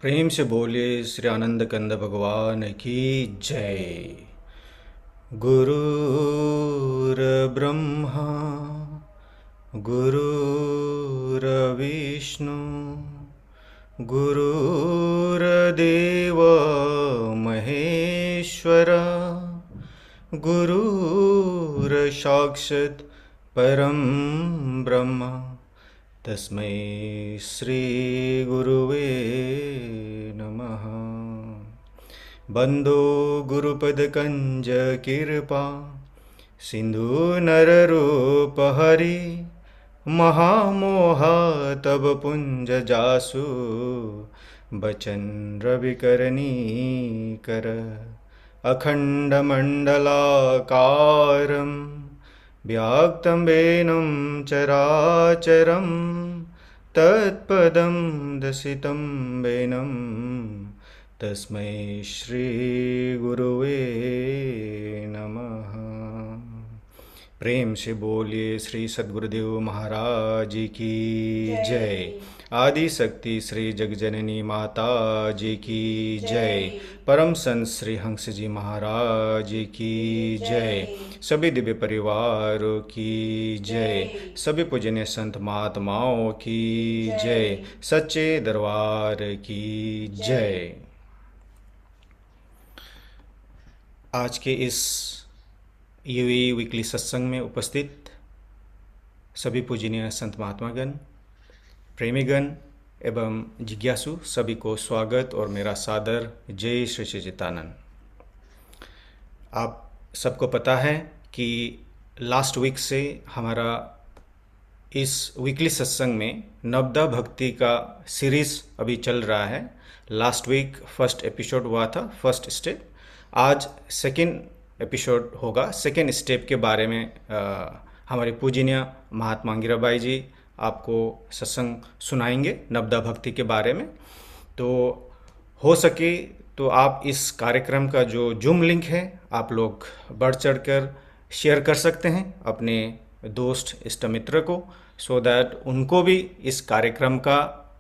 प्रेम से बोलिए श्री आनंद कंद भगवान की जय। गुरुर्ब्रह्मा गुरुर्विष्णु गुरुर्देव महेश्वर गुरुर्साक्षात् परं ब्रह्म तस्मै श्री गुरुवे नमः। बंदो गुरुपद कंज कृपा सिंधु नर रूप हरि महामोहा तब पुंज जासु बचन रवि करनी कर अखंड मंडलाकारं व्याक्तं वेनं चराचरं तत्पदं दर्शितं वेनं तस्मै श्री गुरुवे नमः। प्रेम से बोलिए श्री सद्गुरुदेव महाराज की जय। आदि शक्ति श्री जगजननी माता जी की जय। परम संत श्री हंस जी महाराज की जय। सभी दिव्य परिवारों की जय। सभी पूजनीय संत महात्माओं की जय। सच्चे दरबार की जय। आज के इस यूवी वीकली सत्संग में उपस्थित सभी पूजनीय संत महात्मागण, प्रेमीगण एवं जिज्ञासु सभी को स्वागत और मेरा सादर जय श्री सच्चिदानंद। आप सबको पता है कि लास्ट वीक से हमारा इस वीकली सत्संग में नवदा भक्ति का सीरीज अभी चल रहा है। लास्ट वीक फर्स्ट एपिसोड हुआ था, फर्स्ट स्टेप। आज सेकेंड एपिसोड होगा। सेकेंड स्टेप के बारे में हमारे पूजनीय महात्मा अंगिराबाई जी आपको सत्संग सुनाएंगे नवदा भक्ति के बारे में। तो हो सके तो आप इस कार्यक्रम का जो जूम लिंक है आप लोग बढ़ चढ़ कर शेयर कर सकते हैं अपने दोस्त इष्ट मित्र को, सो दैट उनको भी इस कार्यक्रम का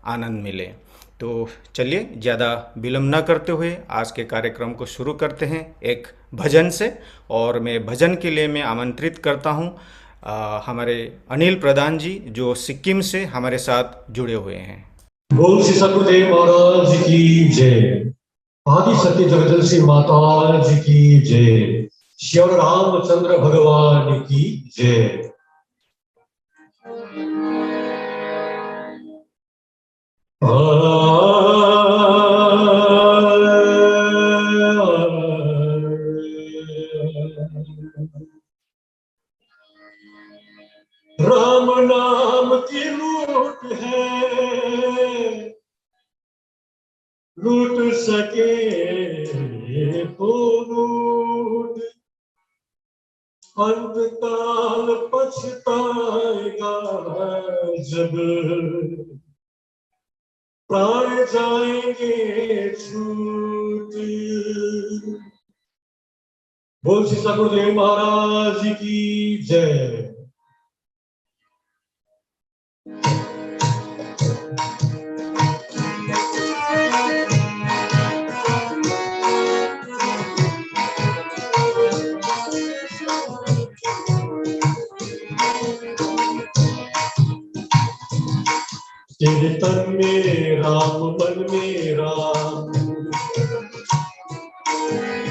आनंद मिले। तो चलिए ज़्यादा विलम्ब न करते हुए आज के कार्यक्रम को शुरू करते हैं एक भजन से। और मैं भजन के लिए मैं आमंत्रित करता हूँ हमारे अनिल प्रधान जी जो सिक्किम से हमारे साथ जुड़े हुए हैं। बोल श्री सद्गुरुदेव महाराज की जय। आदि सत्य जगदलसी माता जी की जय। श्री रामचंद्र भगवान की जय। राम नाम की लूट है, लूट सके तो लूट, अंत काल पछताएगा जब प्राण जाएंगे छूट। बोल श्री सद्गुरुदेव महाराज की जय। तेरे तन में राम मन में राम,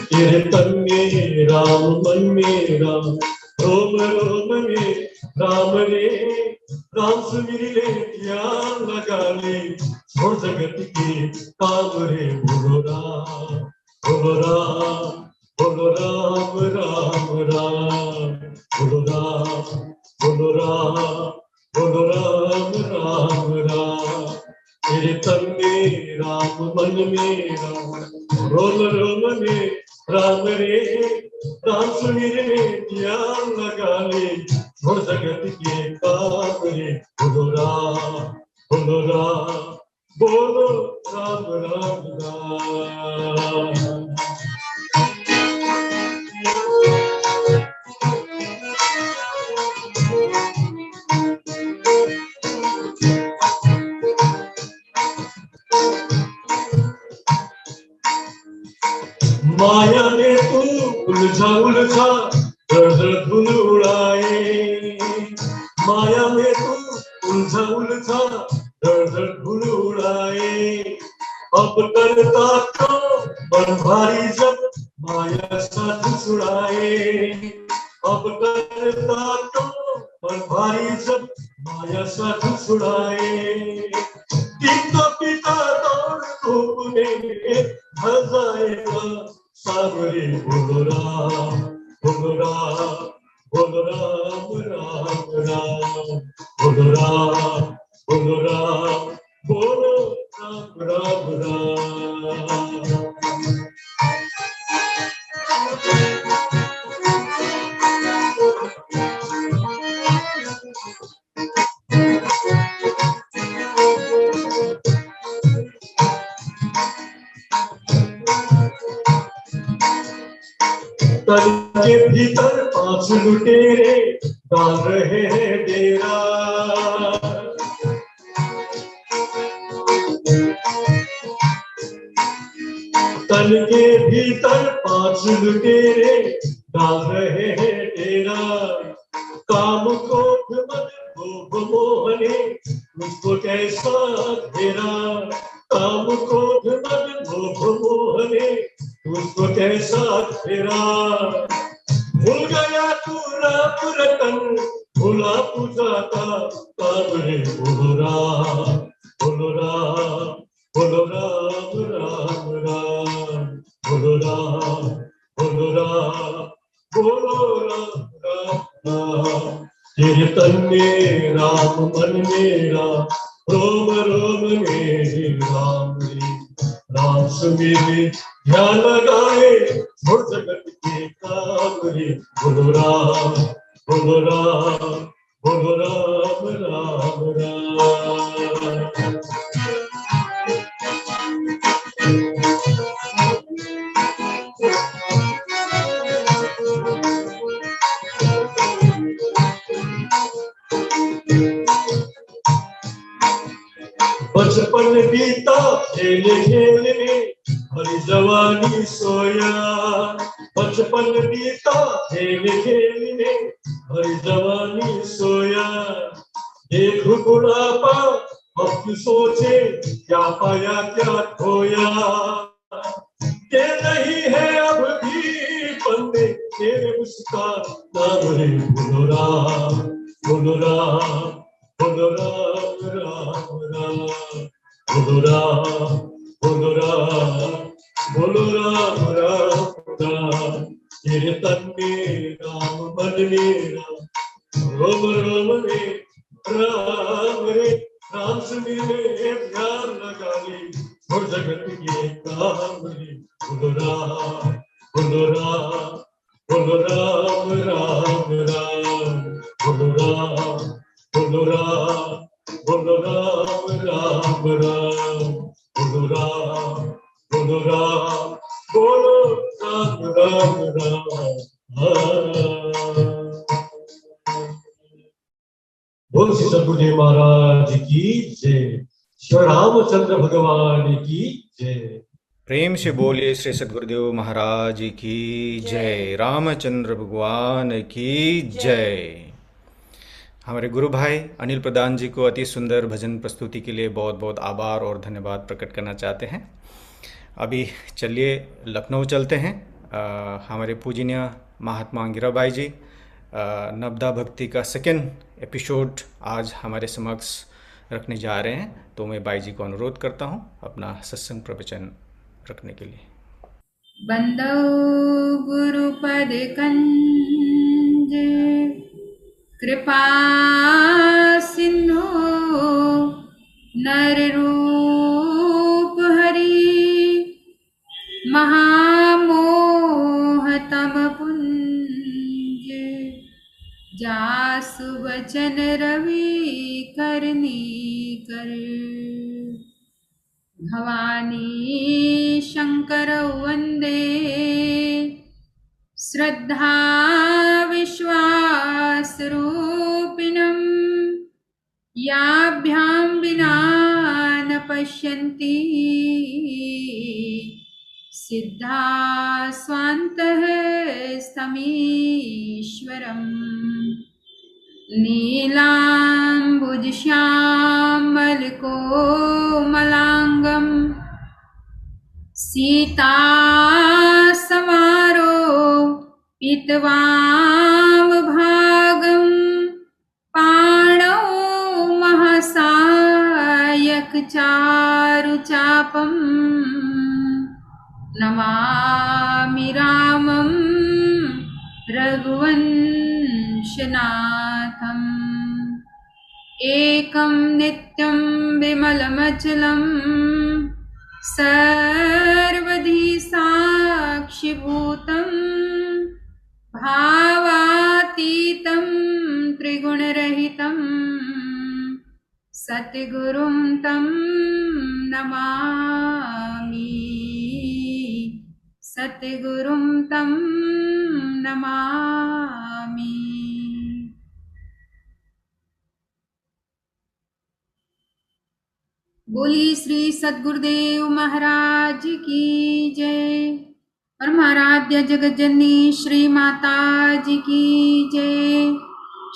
तेरे तन में राम मन में राम, रोम रोम में राम रे, राम सुमिर ले ध्यान लगा ले, छोड़ जगत के काम रे। बोलो राम बोलो राम बोलो राम राम राम, बोलो राम बोलो राम बोलो राम राम राम। तेरे तन में राम मन में राम, रोम रोम में राम रे, राम सुमिर में ध्यान लगा ले, छोड़ जगत के काम रे। बोलो राम बोलो राम बोलो राम राम राम। माया में तू उलझा उलझा दर्द धुन उड़ाए, माया में तू उलझा उलझा दर्द धुन उड़ाए। अब करता क्यों मन भारी जब माया साथ छुड़ाए, अब करता क्यों मन भारी जब माया साथ छुड़ाए। पिता पिता दौड़ धूप में ढल जाएगा सागरे, बोलो राम बोलो राम बोलो राम राम राम, बोलो राम बोलो राम बोलो राम राम राम। तन के भीतर 5 लुटेरे डाल रहे हैं डेरा, तन के भीतर 5 लुटेरे डाल रहे हैं डेरा। काम क्रोध मद लोभ मोह ने मुझको कैसा घेरा, काम क्रोध मद लोभ मोह ने मुझको कैसा घेरा। भूल गया तू राम रतन भूला पूजाता काम रे, बोलो राम बोलो राम बोलो राम राम राम, बोलो राम बोलो राम बोलो राम राम राम। तेरे तन में राम मन मेरा रोम रोम में राम रे, राम सुमिरे ध्यान लगाए छोड़ जगत के काम रे, बोलो राम बोलो राम बोलो राम राम राम। बचपन बीता खेल खेल में हरी जवानी सोया, बचपन बीता खेल खेल में हरी जवानी सोया। देख बुढ़ापा अब तू सोचे क्या पाया क्या खोया, के नहीं है अब भी बंदे तेरे मुस्कान नाम रे, बोलो राम बोलो राम बोलो राम राम राम, बोलो राम बोलो राम बोलो राम राम राम। तेरे तन में राम मन मेरा रोम रोम रे राम रे, राम से मिले ध्यान लगा ले और जगत के काम रे, बोलो राम बोलो राम बोलो राम राम राम, बोलो राम बोलो राम बोलो राम राम राम, बोलो राम बोलो राम बोलो राम राम राम। बोल श्री सद्गुरुदेव महाराज की जय, श्री रामचंद्र भगवान की जय। प्रेम से बोलिए श्री सद्गुरुदेव महाराज की जय, रामचंद्र भगवान की जय। हमारे गुरु भाई अनिल प्रधान जी को अति सुंदर भजन प्रस्तुति के लिए बहुत बहुत आभार और धन्यवाद प्रकट करना चाहते हैं। अभी चलिए लखनऊ चलते हैं। हमारे पूजनीय महात्मा अंगिरा भाई जी नवदा भक्ति का सेकेंड एपिसोड आज हमारे समक्ष रखने जा रहे हैं, तो मैं भाई जी को अनुरोध करता हूं अपना सत्संग प्रवचन रखने के लिए। बंदो गुरुपद कंज कृपा सिंधु नर रूप हरि महामोह तम पुंज जासु वचन रवि करनी कर भवानी शंकर वंदे श्रद्धा विश्वास रूपिणं याभ्यां विना न पश्यन्ति सिद्धा स्वान्तः स्तमीश्वरम् नीलाम्बुजश्यामलकोमलाङ्गम् सीतासमारो पीतवामभागम् पाणौ महासायकचारुचापम् नमामि रामं रघुवंशनाथम् एकं नित्यं विमलमचलं सर्वधी साक्षिभूतं भावातीतं त्रिगुणरहितं सद्गुरुं तं नमामि सद्गुरुं तं नमामि। बोली श्री सद्गुरुदेव महाराज की जय। परमाराध्य जगज्जननी श्री माता जी की जय।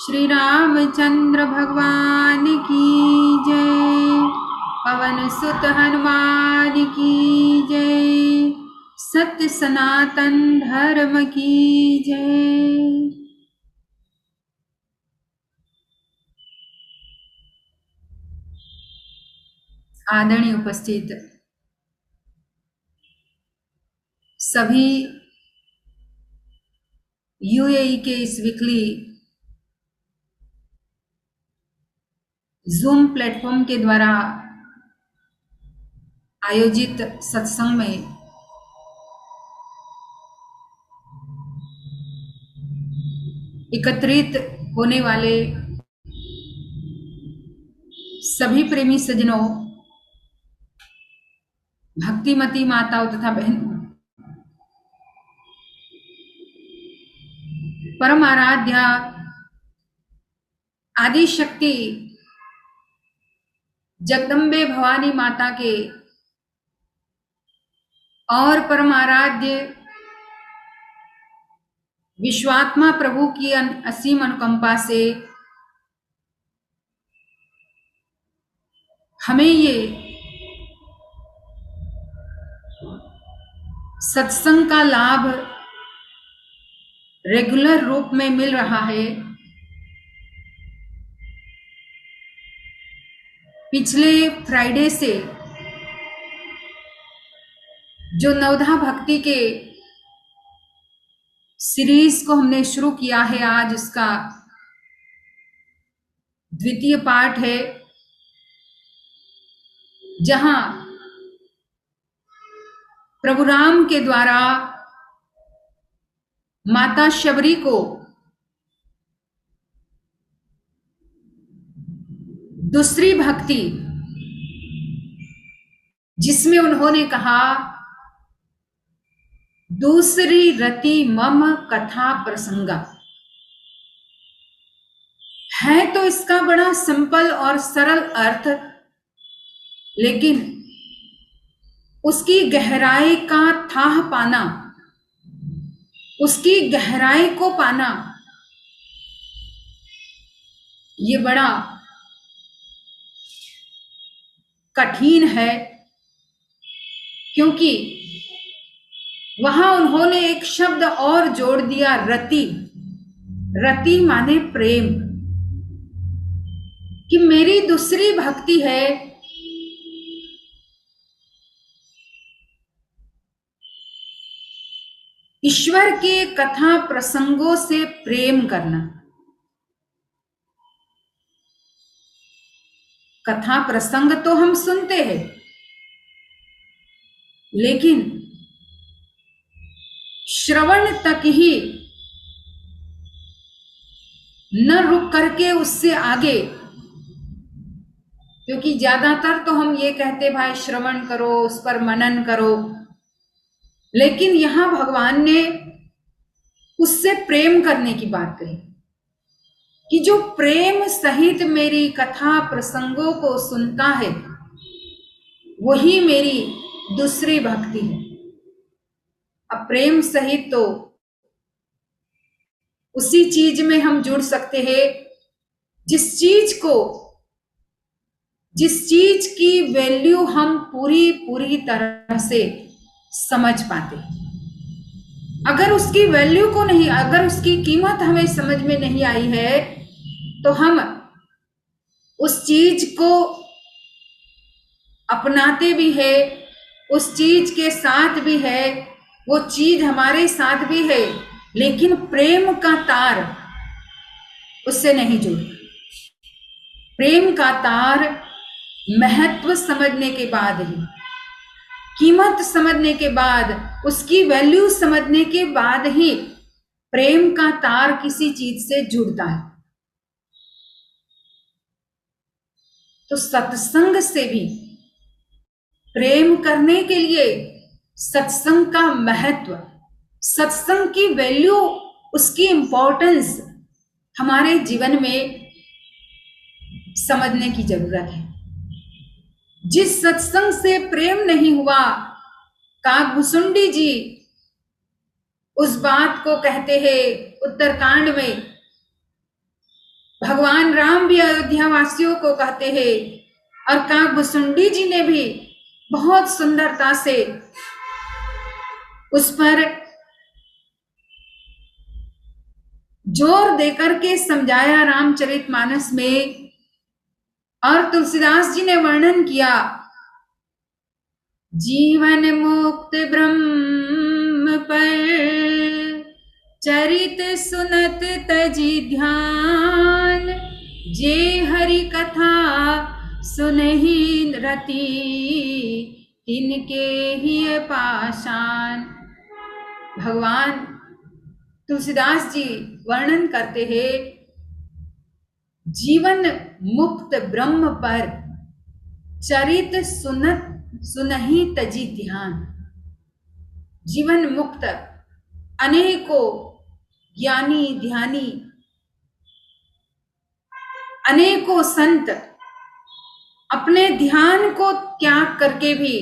श्री रामचंद्र भगवान की जय। पवन सुत हनुमान की जय। सत्य सनातन धर्म की जय। आदरणीय उपस्थित सभी यूएई के इस वीकली जूम प्लेटफॉर्म के द्वारा आयोजित सत्संग में एकत्रित होने वाले सभी प्रेमी सज्जनों, भक्तिमती माताओं तथा बहनों, परम आराध्या आदि शक्ति जगदम्बे भवानी माता के और परम आराध्य विश्वात्मा प्रभु की असीम अनुकंपा से हमें ये सत्संग का लाभ रेगुलर रूप में मिल रहा है। पिछले फ्राइडे से जो नवधा भक्ति के सीरीज को हमने शुरू किया है, आज उसका द्वितीय पाठ है, जहां प्रभु राम के द्वारा माता शबरी को दूसरी भक्ति, जिसमें उन्होंने कहा दूसरी रति मम कथा प्रसंगा, है तो इसका बड़ा सिंपल और सरल अर्थ, लेकिन उसकी गहराई का थाह पाना, उसकी गहराई को पाना, ये बड़ा कठिन है, क्योंकि वहां उन्होंने एक शब्द और जोड़ दिया, रति। रति माने प्रेम, कि मेरी दूसरी भक्ति है ईश्वर के कथा प्रसंगों से प्रेम करना। कथा प्रसंग तो हम सुनते हैं, लेकिन श्रवण तक ही न रुक करके उससे आगे, क्योंकि ज्यादातर तो हम ये कहते भाई श्रवण करो, उस पर मनन करो, लेकिन यहां भगवान ने उससे प्रेम करने की बात कही कि जो प्रेम सहित मेरी कथा प्रसंगों को सुनता है, वही मेरी दूसरी भक्ति है। अब प्रेम सहित तो उसी चीज में हम जुड़ सकते हैं जिस चीज की वैल्यू हम पूरी तरह से समझ पाते हैं। अगर उसकी वैल्यू को नहीं, अगर उसकी कीमत हमें समझ में नहीं आई है, तो हम उस चीज को अपनाते भी है, उस चीज के साथ भी है, वो चीज हमारे साथ भी है, लेकिन प्रेम का तार उससे नहीं जुड़ता। प्रेम का तार महत्व समझने के बाद ही, कीमत समझने के बाद, उसकी वैल्यू समझने के बाद ही प्रेम का तार किसी चीज से जुड़ता है। तो सत्संग से भी प्रेम करने के लिए सत्संग का महत्व, सत्संग की वैल्यू, उसकी इंपॉर्टेंस हमारे जीवन में समझने की जरूरत है। जिस सत्संग से प्रेम नहीं हुआ, काकभुसुंडी जी उस बात को कहते हैं उत्तरकांड में, भगवान राम भी अयोध्या वासियों को कहते हैं, और काकभुसुंडी जी ने भी बहुत सुंदरता से उस पर जोर देकर के समझाया रामचरितमानस में। और तुलसीदास जी ने वर्णन किया, जीवन मुक्त ब्रह्म पर चरित सुनत तजी ध्यान, जे हरि कथा सुनहि रति, तिनके ही पाषाण। भगवान तुलसीदास जी वर्णन करते हैं, जीवन मुक्त ब्रह्म पर चरित सुनहि तजी ध्यान। जीवन मुक्त अनेकों ज्ञानी ध्यानी, अनेकों संत अपने ध्यान को त्याग करके भी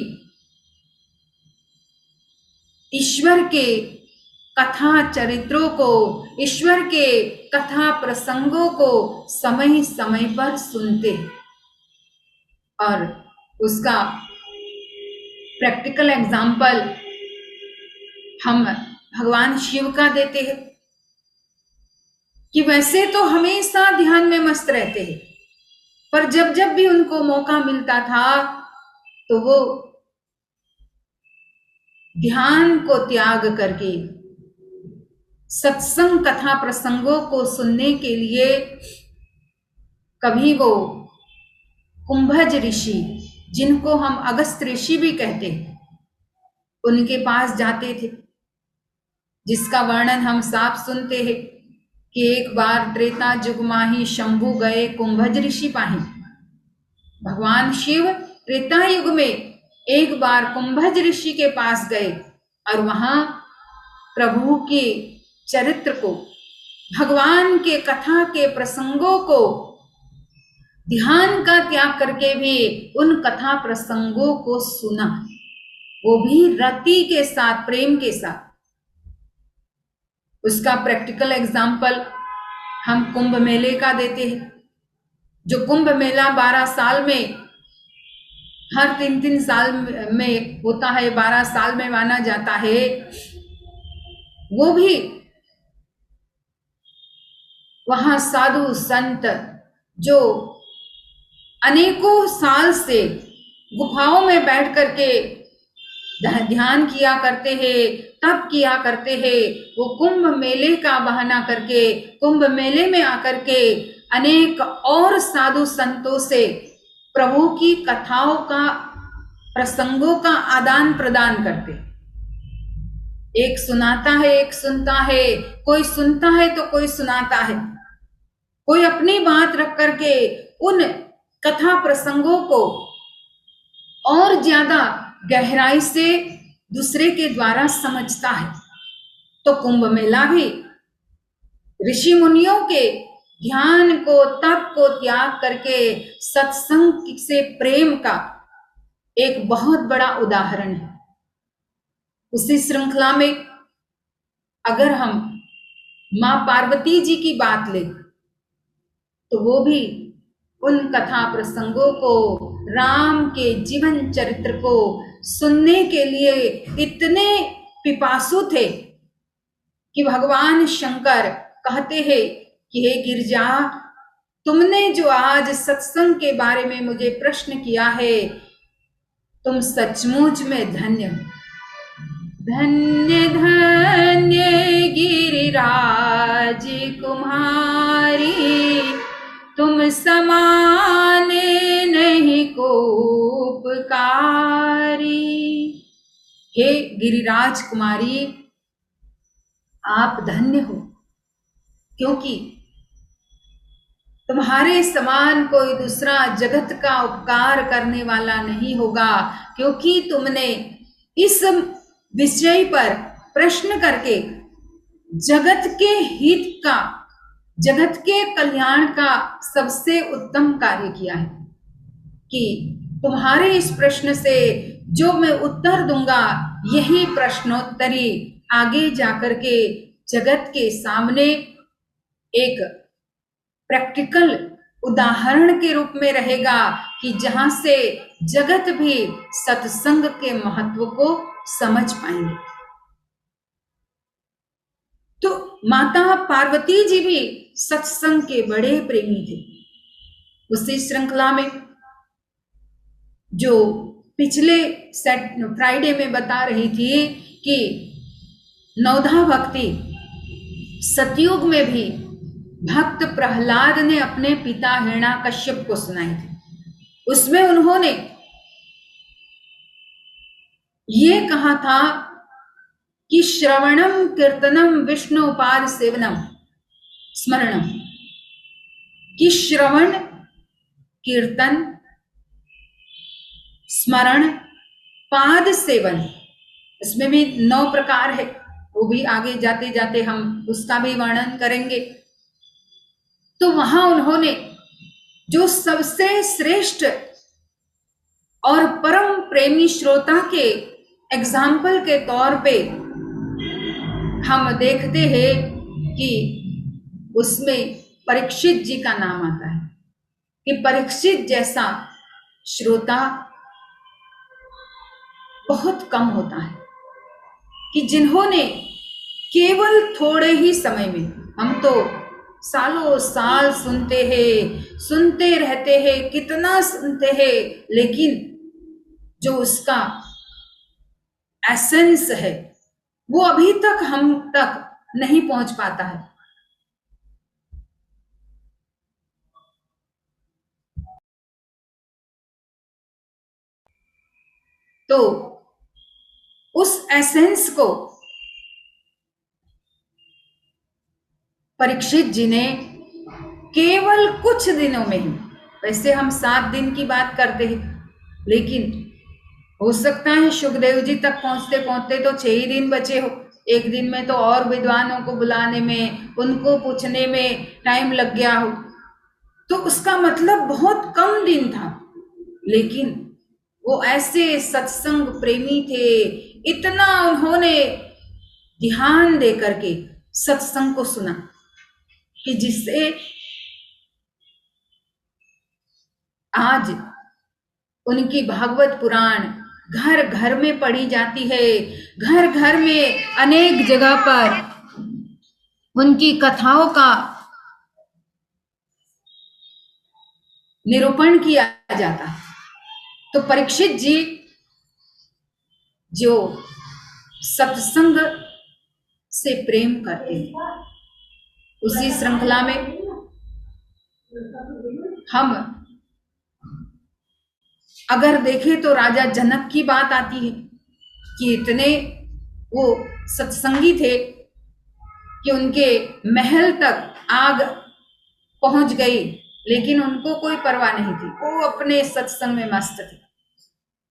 ईश्वर के कथा चरित्रों को, ईश्वर के कथा प्रसंगों को समय समय पर सुनते हैं। और उसका प्रैक्टिकल एग्जाम्पल हम भगवान शिव का देते हैं कि वैसे तो हमेशा ध्यान में मस्त रहते हैं, पर जब जब भी उनको मौका मिलता था तो वो ध्यान को त्याग करके सत्संग कथा प्रसंगों को सुनने के लिए, कभी वो कुंभज ऋषि, जिनको हम अगस्त ऋषि भी कहते हैं, उनके पास जाते थे, जिसका वर्णन हम साफ सुनते हैं कि एक बार त्रेता युग माही शंभु गए कुंभज ऋषि पाही। भगवान शिव त्रेता युग में एक बार कुंभज ऋषि के पास गए और वहां प्रभु के चरित्र को, भगवान के कथा के प्रसंगों को, ध्यान का त्याग करके भी उन कथा प्रसंगों को सुना, वो भी रति के साथ, प्रेम के साथ। उसका प्रैक्टिकल एग्जाम्पल हम कुंभ मेले का देते हैं। जो कुंभ मेला 12 साल में, हर 3-3 साल में होता है, 12 साल में माना जाता है, वो भी वहां साधु संत जो अनेकों साल से गुफाओं में बैठ करके ध्यान किया करते हैं, तप किया करते हैं, वो कुंभ मेले का बहाना करके, कुंभ मेले में आकर के अनेक और साधु संतों से प्रभु की कथाओं का, प्रसंगों का आदान प्रदान करते। एक सुनाता है, एक सुनता है, कोई सुनता है तो कोई सुनाता है, कोई अपनी बात रख करके उन कथा प्रसंगों को और ज्यादा गहराई से दूसरे के द्वारा समझता है। तो कुंभ मेला भी ऋषि मुनियों के ध्यान को, तप को त्याग करके सत्संग से प्रेम का एक बहुत बड़ा उदाहरण है। उसी श्रृंखला में अगर हम मां पार्वती जी की बात लें तो वो भी उन कथा प्रसंगों को, राम के जीवन चरित्र को सुनने के लिए इतने पिपासु थे कि भगवान शंकर कहते हैं कि हे गिरिजा, तुमने जो आज सत्संग के बारे में मुझे प्रश्न किया है, तुम सचमुच में धन्य हो। धन्य धन्य गिरिराज कुमारी, तुम समाने नहीं को उपकारी। हे गिरिराज कुमारी, आप धन्य हो, क्योंकि तुम्हारे समान कोई दूसरा जगत का उपकार करने वाला नहीं होगा, क्योंकि तुमने इस विषय पर प्रश्न करके जगत के हित का, जगत के कल्याण का सबसे उत्तम कार्य किया है कि तुम्हारे इस प्रश्न से जो मैं उत्तर दूंगा, यही प्रश्नोत्तरी आगे जाकर के जगत के सामने एक प्रैक्टिकल उदाहरण के रूप में रहेगा कि जहां से जगत भी सत्संग के महत्व को समझ पाएंगे। तो माता पार्वती जी भी सत्संग के बड़े प्रेमी थे। उसी श्रृंखला में जो पिछले फ्राइडे में बता रही थी कि नवधा भक्ति सतयुग में भी भक्त प्रहलाद ने अपने पिता हिरण्याकश्यप को सुनाई थी। उसमें उन्होंने ये कहा था कि श्रवणम कीर्तनम विष्णु उपाद सेवनम स्मरणम, कि श्रवण, कीर्तन, स्मरण, पाद सेवन, इसमें भी 9 प्रकार है, वो भी आगे जाते जाते हम उसका भी वर्णन करेंगे। तो वहां उन्होंने जो सबसे श्रेष्ठ और परम प्रेमी श्रोता के एग्जाम्पल के तौर पे हम देखते हैं कि उसमें परीक्षित जी का नाम आता है कि परीक्षित जैसा श्रोता बहुत कम होता है, कि जिन्होंने केवल थोड़े ही समय में, हम तो सालों साल सुनते रहते हैं, कितना सुनते हैं, लेकिन जो उसका एसेंस है वो अभी तक हम तक नहीं पहुंच पाता है। तो उस एसेंस को परीक्षित जी ने केवल कुछ दिनों में ही, वैसे हम 7 दिन की बात करते हैं, लेकिन हो सकता है सुखदेव जी तक पहुंचते पहुंचते तो 6 ही दिन बचे हो। एक दिन में तो और विद्वानों को बुलाने में, उनको पूछने में टाइम लग गया हो, तो उसका मतलब बहुत कम दिन था। लेकिन वो ऐसे सत्संग प्रेमी थे, इतना उन्होंने ध्यान दे करके सत्संग को सुना कि जिससे आज उनकी भागवत पुराण घर घर में पढ़ी जाती है, घर घर में अनेक जगह पर उनकी कथाओं का निरूपण किया जाता है। तो परीक्षित जी जो सत्संग से प्रेम करते हैं, उसी श्रृंखला में हम अगर देखें तो राजा जनक की बात आती है कि इतने वो सत्संगी थे कि उनके महल तक आग पहुंच गई, लेकिन उनको कोई परवाह नहीं थी, वो अपने सत्संग में मस्त थे।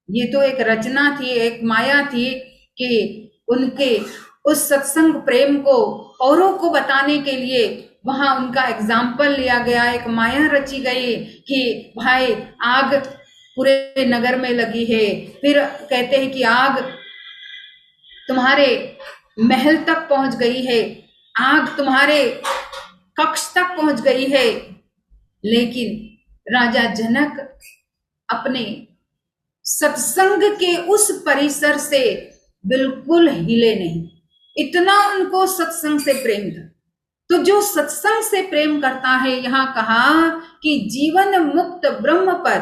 ये तो एक रचना थी, एक माया थी कि उनके उस सत्संग प्रेम को औरों को बताने के लिए वहां उनका एग्जाम्पल लिया गया, एक माया रची गई कि भाई आग पूरे नगर में लगी है, फिर कहते हैं कि आग तुम्हारे महल तक पहुंच गई है, आग तुम्हारे कक्ष तक पहुंच गई है, लेकिन राजा जनक अपने सत्संग के उस परिसर से बिल्कुल हिले नहीं। इतना उनको सत्संग से प्रेम था। तो जो सत्संग से प्रेम करता है, यहाँ कहा कि जीवन मुक्त ब्रह्म पर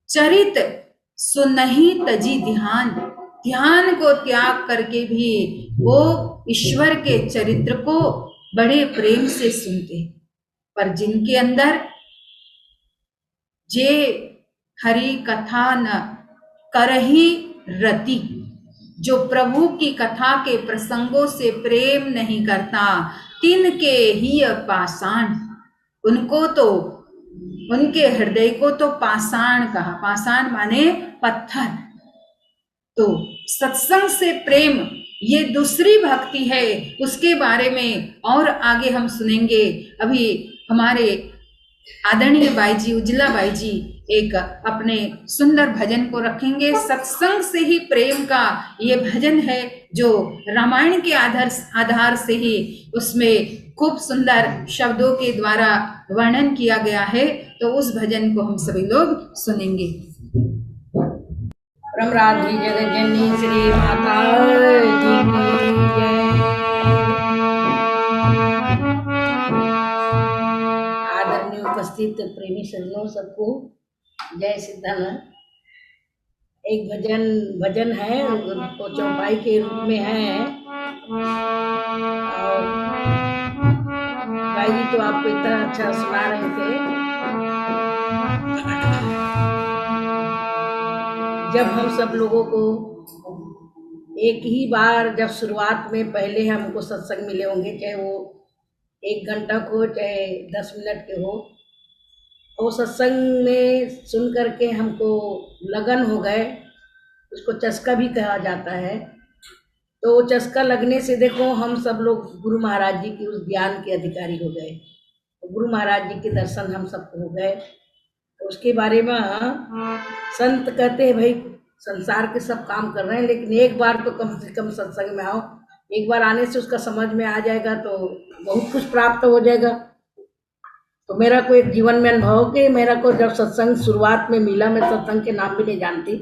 चरित सुनहि तजी ध्यान, ध्यान को त्याग करके भी वो ईश्वर के चरित्र को बड़े प्रेम से सुनते। पर जिनके अंदर जे हरि कथा न करही रति, जो प्रभु की कथा के प्रसंगों से प्रेम नहीं करता, तिनके ही पाषाण, उनको तो उनके हृदय को तो पाषाण कहा। पाषाण माने पत्थर। तो सत्संग से प्रेम ये दूसरी भक्ति है, उसके बारे में और आगे हम सुनेंगे। अभी हमारे आदरणीय बाई जी, उज्ज्वला बाई जी एक अपने सुंदर भजन को रखेंगे। सत्संग से ही प्रेम का ये भजन है, जो रामायण के आधार से ही उसमें खूब सुंदर शब्दों के द्वारा वर्णन किया गया है। तो उस भजन को हम सभी लोग सुनेंगे। परम राधे जगत जननी श्री माता जी की जय। आदरणीय उपस्थित प्रेमी सज्जनों सबको जय सिद्धानंद। एक भजन है, वो चौपाई के रूप में है। और भाई जी तो आपको इतना अच्छा सुना रहे थे। जब हम सब लोगों को एक ही बार, जब शुरुआत में पहले हमको सत्संग मिले होंगे, चाहे वो 1 घंटा को चाहे 10 मिनट के हो, वो सत्संग में सुन करके हमको लगन हो गए, उसको चस्का भी कहा जाता है। तो वो चस्का लगने से देखो हम सब लोग गुरु महाराज जी की उस ज्ञान के अधिकारी हो गए। तो गुरु महाराज जी के दर्शन हम सबको हो गए। तो उसके बारे में संत कहते हैं भाई संसार के सब काम कर रहे हैं, लेकिन एक बार तो कम से कम सत्संग में आओ। एक बार आने से उसका समझ में आ जाएगा तो बहुत कुछ प्राप्त हो जाएगा। तो मेरा को एक जीवन में अनुभव कि मेरा को जब सत्संग शुरुआत में मिला, मैं सत्संग के नाम भी नहीं जानती,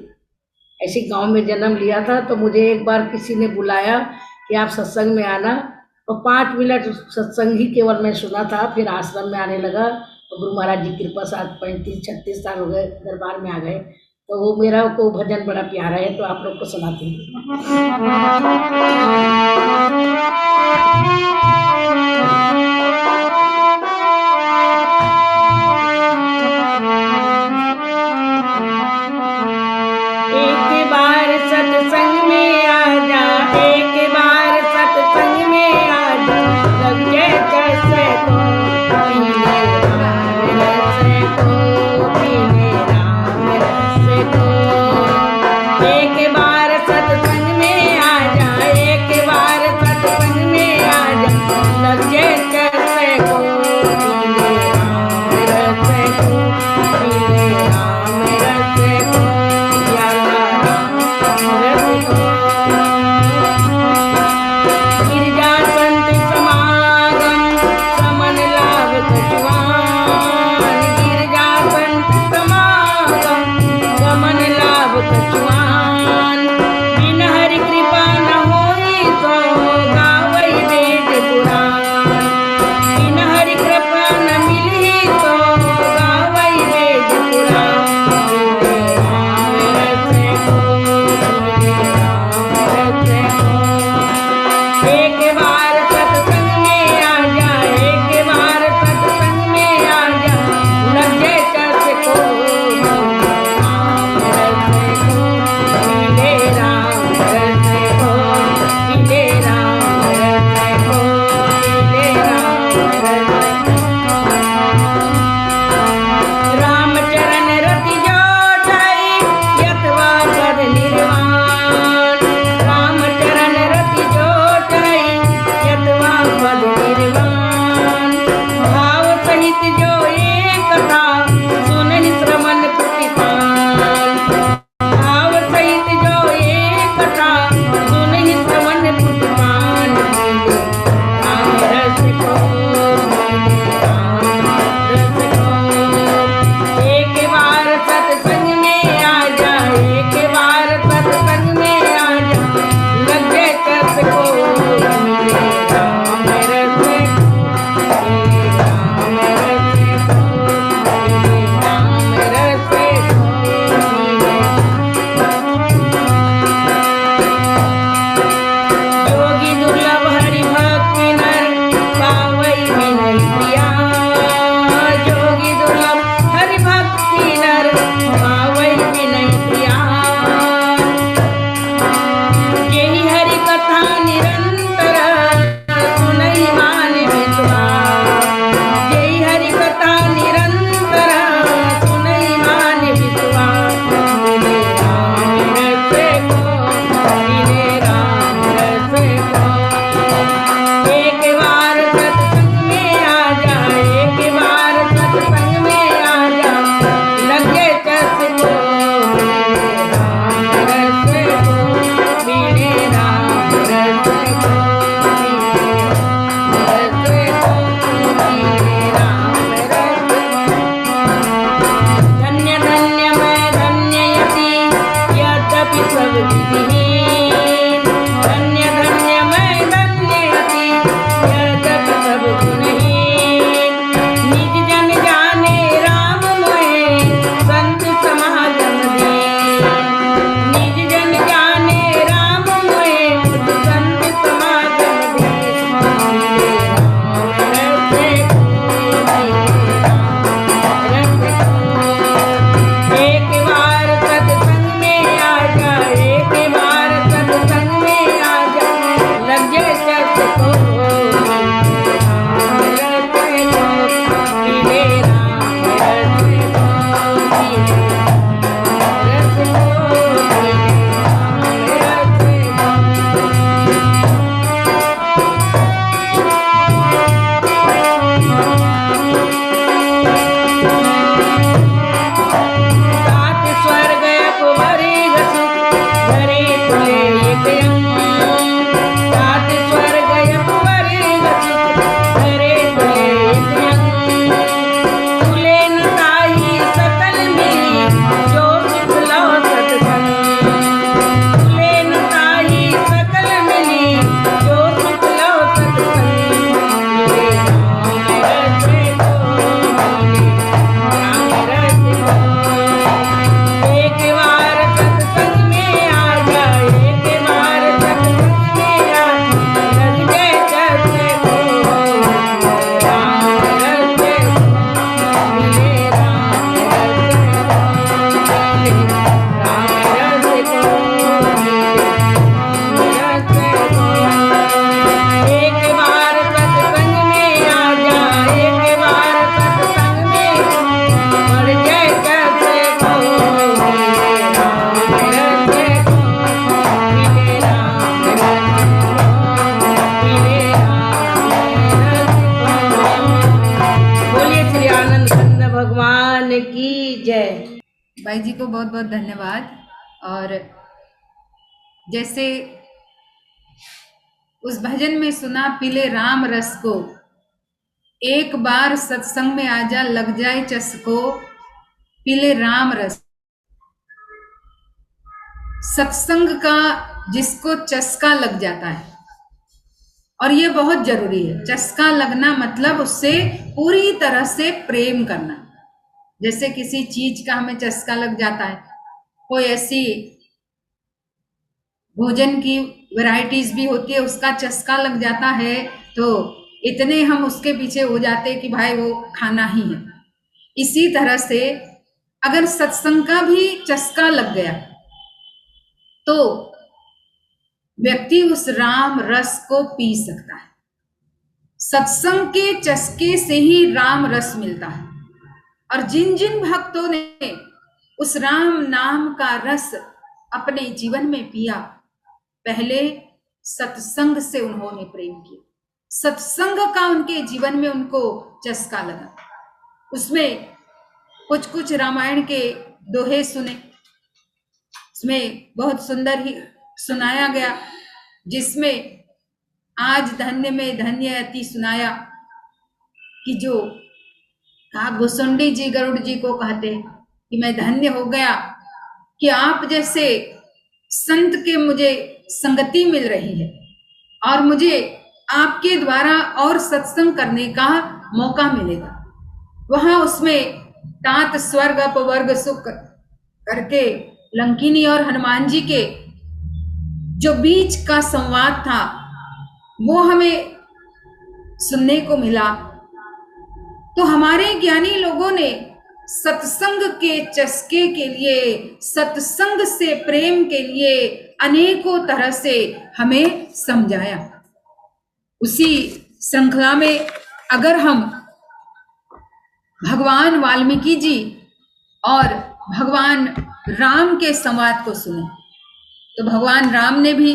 ऐसी गांव में जन्म लिया था। तो मुझे एक बार किसी ने बुलाया कि आप सत्संग में आना, और 5 मिनट सत्संग ही केवल मैं सुना था। फिर आश्रम में आने लगा, तो गुरु महाराज जी की कृपा से आज 35-36 साल हो गए दरबार में आ गए। तो वो मेरा को भजन बड़ा प्यारा है, तो आप लोग को सुनाती एक बार सत्संग में आ जा, एक बार सत्संग में आ जा, लग जाए कैसे को पीले राम रस को, पीले राम रस को। एक बार सत्संग में आ जा, एक बार सत्संग में आ जा, भाई जी को बहुत बहुत धन्यवाद। और जैसे उस भजन में सुना, पीले राम रस को, एक बार सत्संग में आजा लग जाए चस्को, पीले राम रस। सत्संग का जिसको चस्का लग जाता है, और ये बहुत जरूरी है, चस्का लगना मतलब उससे पूरी तरह से प्रेम करना। जैसे किसी चीज का हमें चस्का लग जाता है, कोई ऐसी भोजन की वैरायटीज भी होती है, उसका चस्का लग जाता है, तो इतने हम उसके पीछे हो जाते हैं कि भाई वो खाना ही है। इसी तरह से अगर सत्संग का भी चस्का लग गया तो व्यक्ति उस राम रस को पी सकता है। सत्संग के चस्के से ही राम रस मिलता है। और जिन जिन भक्तों ने उस राम नाम का रस अपने जीवन में पिया, पहले सत्संग से उन्होंने प्रेम किया, सत्संग का उनके जीवन में उनको चस्का लगा। उसमें कुछ कुछ रामायण के दोहे सुने, उसमें बहुत सुंदर ही सुनाया गया, जिसमें आज धन्य में धन्य अति सुनाया, कि जो कहा घुसुंडी जी गरुड़ जी को कहते कि मैं धन्य हो गया कि आप जैसे संत के मुझे संगति मिल रही है, और मुझे आपके द्वारा और सत्संग करने का मौका मिलेगा। वहां उसमें तात स्वर्ग अपवर्ग सुख करके लंकिनी और हनुमान जी के जो बीच का संवाद था वो हमें सुनने को मिला। तो हमारे ज्ञानी लोगों ने सत्संग के चस्के के लिए, सत्संग से प्रेम के लिए अनेकों तरह से हमें समझाया। उसी श्रृंखला में अगर हम भगवान वाल्मीकि जी और भगवान राम के संवाद को सुने, तो भगवान राम ने भी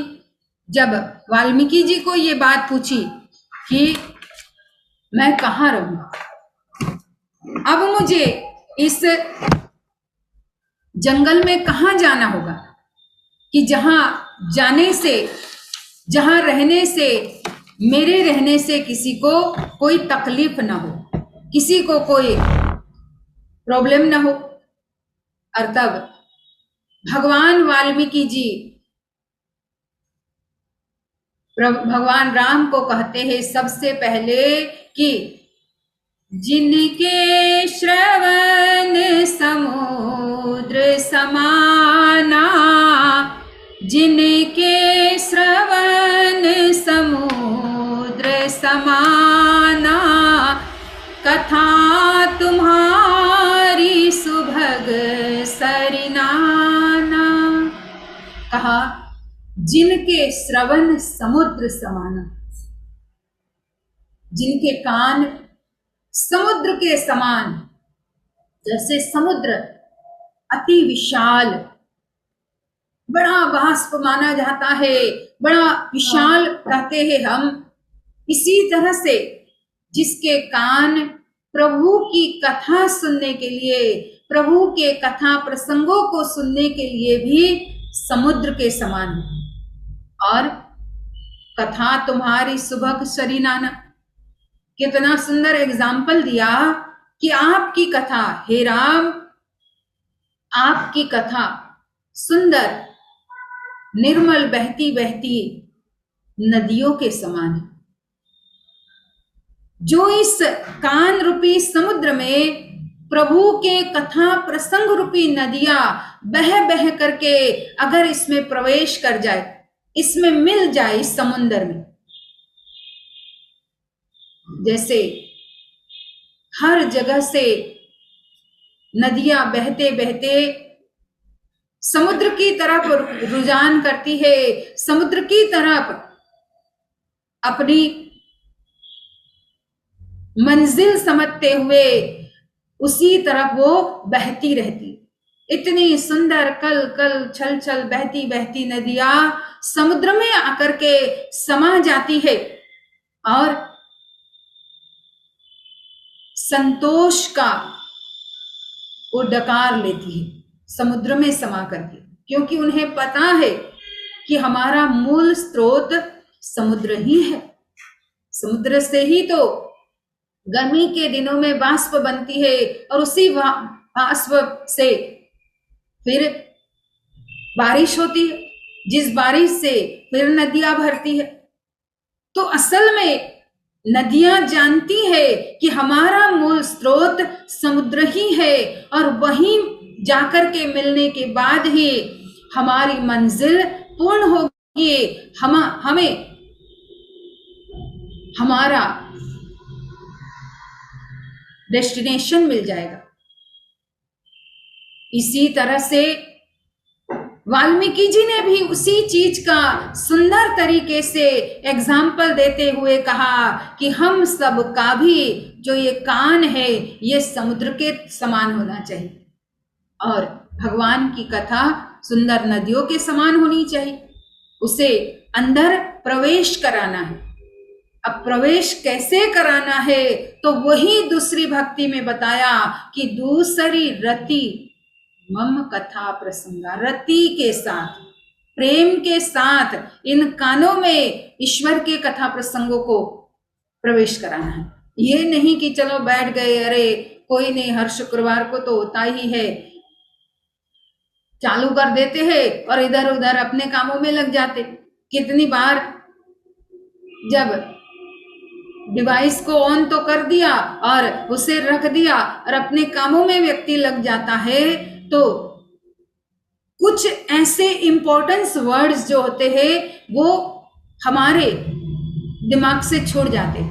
जब वाल्मीकि जी को ये बात पूछी कि मैं कहाँ रहूं, अब मुझे इस जंगल में कहाँ जाना होगा कि जहां जाने से, जहां रहने से, मेरे रहने से किसी को कोई तकलीफ ना हो, किसी को कोई प्रॉब्लम ना हो। और तब भगवान वाल्मीकि जी भगवान राम को कहते हैं सबसे पहले कि जिनके श्रवण समुद्र समाना, जिनके श्रवण समुद्र समाना, कथा तुम्हारी सुभग सरिनाना। कहा जिनके श्रवण समुद्र समाना, जिनके कान समुद्र के समान, जैसे समुद्र अति विशाल, बड़ा वाष्प माना जाता है, बड़ा विशाल कहते हैं हम, इसी तरह से जिसके कान प्रभु की कथा सुनने के लिए, प्रभु के कथा प्रसंगों को सुनने के लिए भी समुद्र के समान है। और कथा तुम्हारी सुभग सरिनाना, कितना सुंदर एग्जाम्पल दिया कि आपकी कथा, हे राम, आपकी कथा सुंदर निर्मल बहती बहती नदियों के समान है। जो इस कान रूपी समुद्र में प्रभु के कथा प्रसंग रूपी नदियां बह बह करके अगर इसमें प्रवेश कर जाए, इसमें मिल जाए, इस समुद्र में, जैसे हर जगह से नदियां बहते बहते समुद्र की तरफ रुझान करती है, समुद्र की तरफ अपनी मंजिल समझते हुए उसी तरफ वो बहती रहती। इतनी सुंदर कल कल छल छल बहती बहती नदियां समुद्र में आकर के समा जाती है और संतोष का वो डकार लेती है। समुद्र में समा करके, क्योंकि उन्हें पता है कि हमारा मूल स्रोत समुद्र ही है। समुद्र से ही तो गर्मी के दिनों में वाष्प बनती है और उसी वाष्प से फिर बारिश होती है, जिस बारिश से फिर नदियां भरती है। तो असल में नदियां जानती है कि हमारा मूल स्रोत समुद्र ही है और वहीं जाकर के मिलने के बाद ही हमारी मंजिल पूर्ण होगी, हमें हमारा डेस्टिनेशन मिल जाएगा। इसी तरह से वाल्मीकि जी ने भी उसी चीज का सुंदर तरीके से एग्जाम्पल देते हुए कहा कि हम सब का भी जो ये कान है ये समुद्र के समान होना चाहिए और भगवान की कथा सुंदर नदियों के समान होनी चाहिए। उसे अंदर प्रवेश कराना है। अब प्रवेश कैसे कराना है तो वही दूसरी भक्ति में बताया कि दूसरी रति मम कथा प्रसंगा, रति के साथ, प्रेम के साथ इन कानों में ईश्वर के कथा प्रसंगों को प्रवेश कराना है। ये नहीं कि चलो बैठ गए, अरे कोई नहीं, हर शुक्रवार को तो होता ही है, चालू कर देते हैं और इधर उधर अपने कामों में लग जाते। कितनी बार जब डिवाइस को ऑन तो कर दिया और उसे रख दिया और अपने कामों में व्यक्ति लग जाता है तो कुछ ऐसे इंपॉर्टेंस वर्ड्स जो होते हैं वो हमारे दिमाग से छूट जाते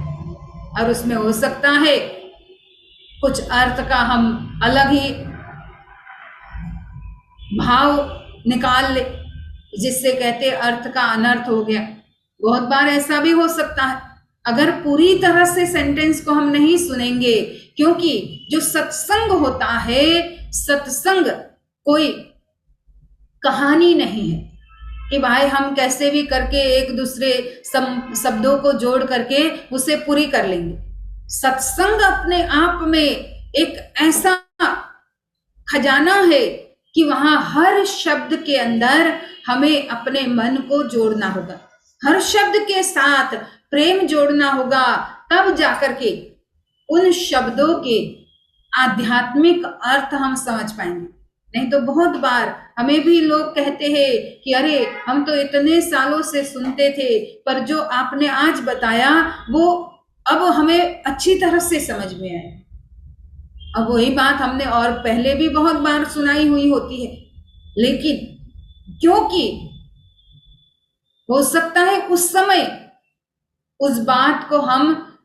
और उसमें हो सकता है कुछ अर्थ का हम अलग ही भाव निकाल ले, जिससे कहते अर्थ का अनर्थ हो गया। बहुत बार ऐसा भी हो सकता है अगर पूरी तरह से सेंटेंस को हम नहीं सुनेंगे, क्योंकि जो सत्संग होता है, सत्संग कोई कहानी नहीं है कि भाई हम कैसे भी करके एक दूसरे शब्दों को जोड़ करके उसे पूरी कर लेंगे। सत्संग अपने आप में एक ऐसा खजाना है कि वहां हर शब्द के अंदर हमें अपने मन को जोड़ना होगा, हर शब्द के साथ प्रेम जोड़ना होगा, तब जाकर के उन शब्दों के आध्यात्मिक अर्थ हम समझ पाएंगे। नहीं तो बहुत बार हमें भी लोग कहते हैं कि अरे हम तो इतने सालों से सुनते थे, पर जो आपने आज बताया वो अब हमें अच्छी तरह से समझ में आया। अब वही बात हमने और पहले भी बहुत बार सुनाई हुई होती है, लेकिन क्योंकि हो सकता है उस समय उस बात को हम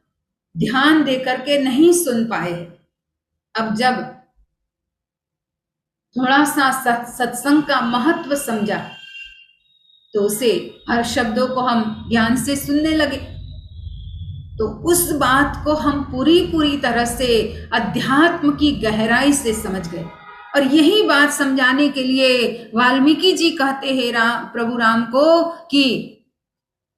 ध्यान दे करके नहीं सुन पाए। अब जब थोड़ा सा सत्संग का महत्व समझा तो उसे हर शब्दों को हम ध्यान से सुनने लगे, तो उस बात को हम पूरी तरह से अध्यात्म की गहराई से समझ गए। और यही बात समझाने के लिए वाल्मीकि जी कहते हैं प्रभु राम को कि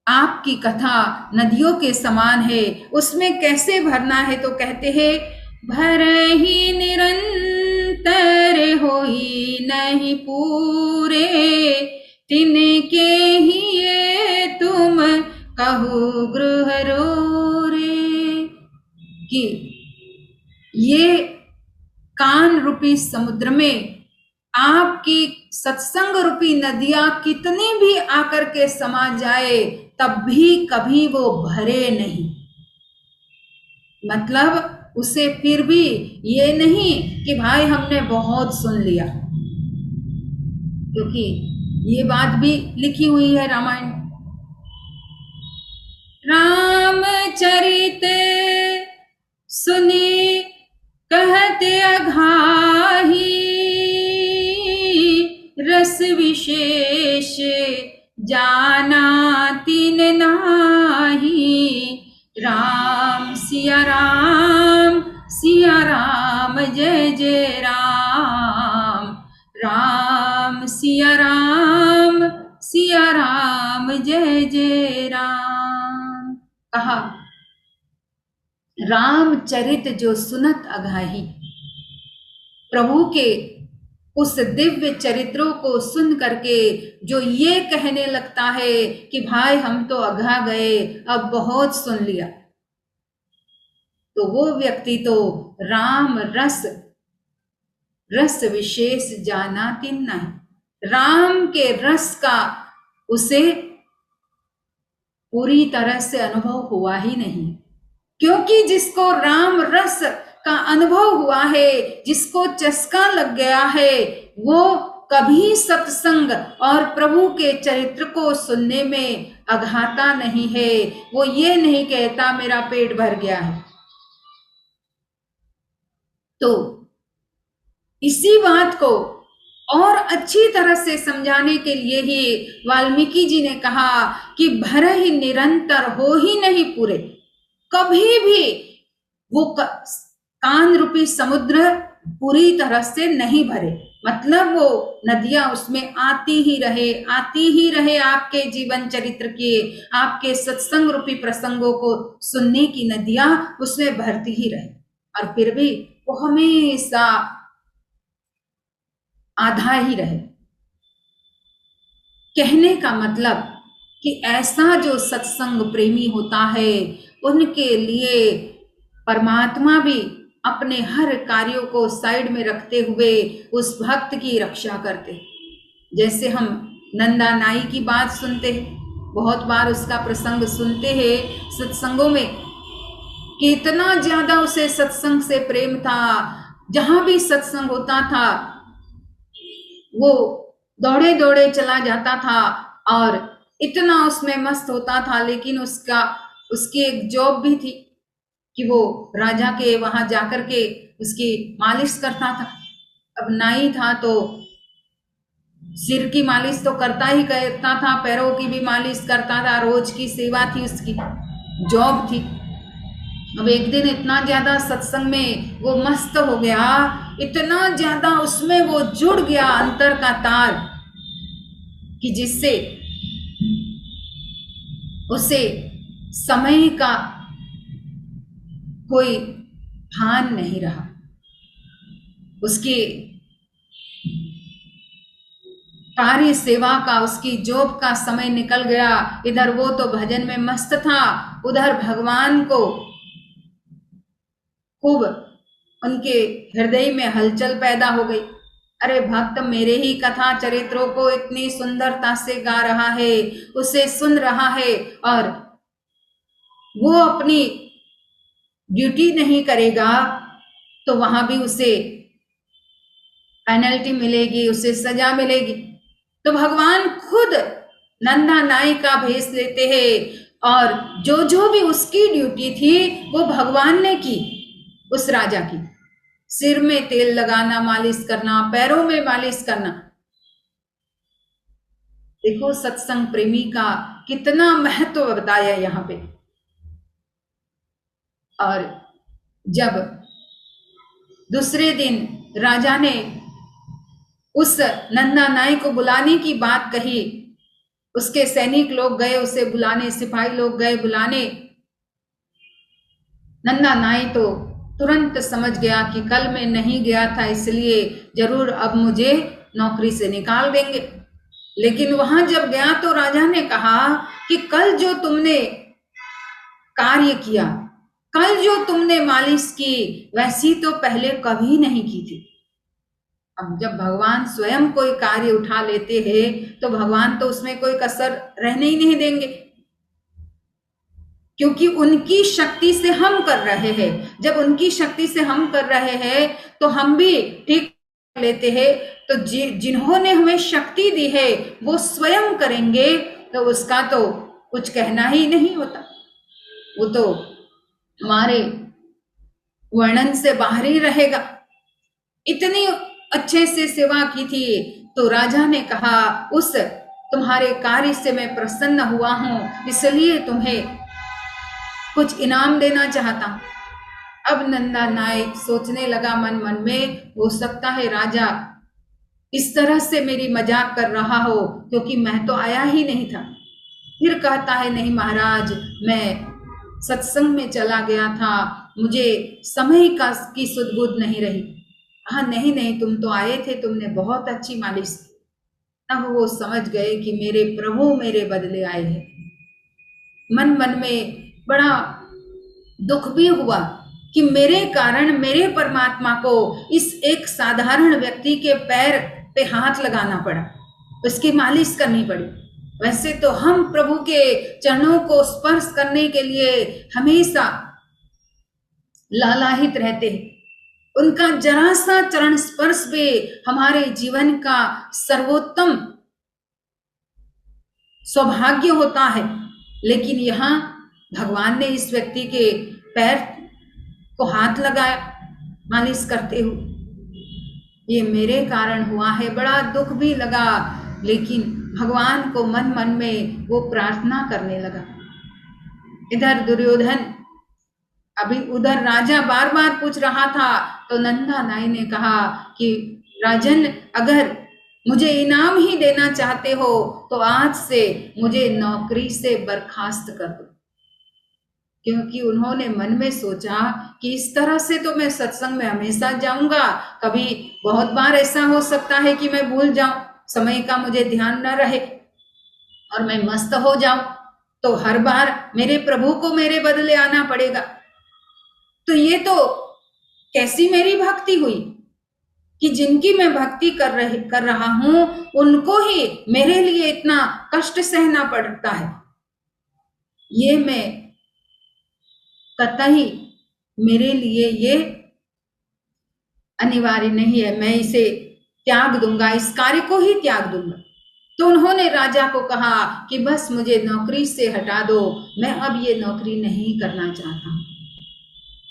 आपकी कथा नदियों के समान है, उसमें कैसे भरना है तो कहते हैं भर ही निरंतर होई नहीं पूरे, तिनके ही ये तुम कहु गृह रो रे। कि ये कान रूपी समुद्र में आपकी सत्संग रूपी नदियां कितनी भी आकर के समा जाए तब भी कभी वो भरे नहीं। मतलब उसे फिर भी ये नहीं कि भाई हमने बहुत सुन लिया, क्योंकि ये बात भी लिखी हुई है रामायण। रामचरित सुनी कहते अघाही, रस विशेष जाना तिन नाही। राम सिया राम जय जय राम, राम सिया राम जय जय राम। कहा रामचरित जो सुनत अघाही, प्रभु के उस दिव्य चरित्रों को सुन करके जो ये कहने लगता है कि भाई हम तो अघा गए, अब बहुत सुन लिया, तो वो व्यक्ति तो राम रस विशेष जानाति नहीं, राम के रस का उसे पूरी तरह से अनुभव हुआ ही नहीं। क्योंकि जिसको राम रस का अनुभव हुआ है, जिसको चस्का लग गया है, वो कभी सत्संग और प्रभु के चरित्र को सुनने में अघाता नहीं है। वो ये नहीं कहता मेरा पेट भर गया है। तो इसी बात को और अच्छी तरह से समझाने के लिए ही वाल्मीकि जी ने कहा कि भर ही निरंतर हो ही नहीं पूरे, कभी भी वो कान रूपी समुद्र पूरी तरह से नहीं भरे, मतलब वो नदियां उसमें आती ही रहे आपके जीवन चरित्र के, आपके सत्संग रूपी प्रसंगों को सुनने की नदियां उसमें भरती ही रहे, और फिर भी वो हमेशा आधा ही रहे। कहने का मतलब कि ऐसा जो सत्संग प्रेमी होता है, उनके लिए परमात्मा भी अपने हर कार्यों को साइड में रखते हुए उस भक्त की रक्षा करते। जैसे हम नंदा नाई की बात सुनते हैं, बहुत बार उसका प्रसंग सुनते हैं सत्संगों में, कि इतना ज्यादा उसे सत्संग से प्रेम था, जहां भी सत्संग होता था वो दौड़े दौड़े चला जाता था और इतना उसमें मस्त होता था। लेकिन उसकी एक जॉब भी थी कि वो राजा के वहां जाकर के उसकी मालिश करता था। अब नाई था तो सिर की मालिश तो करता ही करता था, पैरों की भी मालिश करता था, रोज की सेवा थी, उसकी जॉब थी। अब एक दिन इतना ज्यादा सत्संग में वो मस्त हो गया, इतना ज्यादा उसमें वो जुड़ गया अंतर का तार, कि जिससे उसे समय का कोई भान नहीं रहा। उसकी कार्य सेवा का, उसकी जॉब का समय निकल गया। इधर वो तो भजन में मस्त था, उधर भगवान को खूब उनके हृदय में हलचल पैदा हो गई। अरे भक्त मेरे ही कथा चरित्रों को इतनी सुंदरता से गा रहा है, उसे सुन रहा है, और वो अपनी ड्यूटी नहीं करेगा तो वहां भी उसे पेनल्टी मिलेगी, उसे सजा मिलेगी। तो भगवान खुद नंदा नाई का भेष लेते हैं, और जो जो भी उसकी ड्यूटी थी वो भगवान ने की। उस राजा की सिर में तेल लगाना, मालिश करना, पैरों में मालिश करना। देखो सत्संग प्रेमी का कितना महत्व बताया यहाँ पे। और जब दूसरे दिन राजा ने उस नंदा नाई को बुलाने की बात कही, उसके सैनिक लोग गए उसे बुलाने, सिपाही लोग गए बुलाने। नंदा नाई तो तुरंत समझ गया कि कल मैं नहीं गया था, इसलिए जरूर अब मुझे नौकरी से निकाल देंगे। लेकिन वहां जब गया तो राजा ने कहा कि कल जो तुमने कार्य किया, कल जो तुमने मालिश की, वैसी तो पहले कभी नहीं की थी। अब जब भगवान स्वयं कोई कार्य उठा लेते हैं तो भगवान तो उसमें कोई कसर रहने ही नहीं देंगे, क्योंकि उनकी शक्ति से हम कर रहे हैं। जब उनकी शक्ति से हम कर रहे हैं तो हम भी ठीक लेते हैं। तो जिन्होंने हमें शक्ति दी है वो स्वयं करेंगे तो उसका तो कुछ कहना ही नहीं होता, वो तो हमारे वर्णन से बाहर ही रहेगा। इतनी अच्छे से सेवा की थी तो राजा ने कहा उस तुम्हारे कार्य से मैं प्रसन्न हुआ हूं, इसलिए तुम्हें कुछ इनाम देना चाहता हूं। अब नंदा नायक सोचने लगा मन मन में, हो सकता है राजा इस तरह से मेरी मजाक कर रहा हो, क्योंकि मैं तो आया ही नहीं था। फिर कहता है नहीं महाराज, मैं सत्संग में चला गया था, मुझे समय की सुध बुध नहीं रही। कहा नहीं नहीं, तुम तो आए थे, तुमने बहुत अच्छी मालिश की। तब वो समझ गए कि मेरे प्रभु मेरे बदले आए हैं। मन मन में बड़ा दुख भी हुआ कि मेरे कारण मेरे परमात्मा को इस एक साधारण व्यक्ति के पैर पे हाथ लगाना पड़ा, उसकी मालिश करनी पड़ी। वैसे तो हम प्रभु के चरणों को स्पर्श करने के लिए हमेशा लालायित रहते हैं। उनका जरा सा चरण स्पर्श भी हमारे जीवन का सर्वोत्तम सौभाग्य होता है। लेकिन यहाँ भगवान ने इस व्यक्ति के पैर को हाथ लगाया मालिश करते हुए। ये मेरे कारण हुआ है, बड़ा दुख भी लगा, लेकिन भगवान को मन मन में वो प्रार्थना करने लगा। इधर दुर्योधन, अभी उधर राजा बार बार पूछ रहा था, तो नंदा नाई ने कहा कि राजन, अगर मुझे इनाम ही देना चाहते हो तो आज से मुझे नौकरी से बर्खास्त कर दो। क्योंकि उन्होंने मन में सोचा कि इस तरह से तो मैं सत्संग में हमेशा जाऊंगा, कभी बहुत बार ऐसा हो सकता है कि मैं भूल जाऊं, समय का मुझे ध्यान न रहे और मैं मस्त हो जाऊं, तो हर बार मेरे प्रभु को मेरे बदले आना पड़ेगा। तो ये तो कैसी मेरी भक्ति हुई कि जिनकी मैं भक्ति कर रहा हूं उनको ही मेरे लिए इतना कष्ट सहना पड़ता है। ये मैं कतई मेरे लिए ये अनिवार्य नहीं है, मैं इसे त्याग दूंगा, इस कार्य को ही त्याग दूंगा। तो उन्होंने राजा को कहा कि बस मुझे नौकरी से हटा दो, मैं अब ये नौकरी नहीं करना चाहता।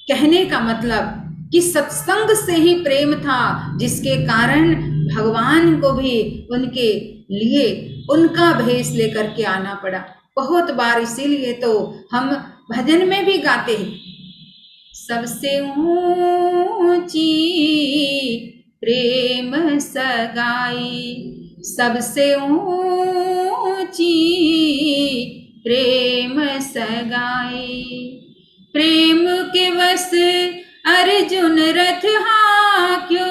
कहने का मतलब कि सत्संग से ही प्रेम था, जिसके कारण भगवान को भी उनके लिए उनका भेष लेकर के आना पड़ा। बहुत बार इसीलिए तो हम भजन में भी गाते हैं, सबसे ऊंची प्रेम सगाई, सबसे ऊंची प्रेम सगाई, प्रेम के वश अर्जुन रथ हांक्यो,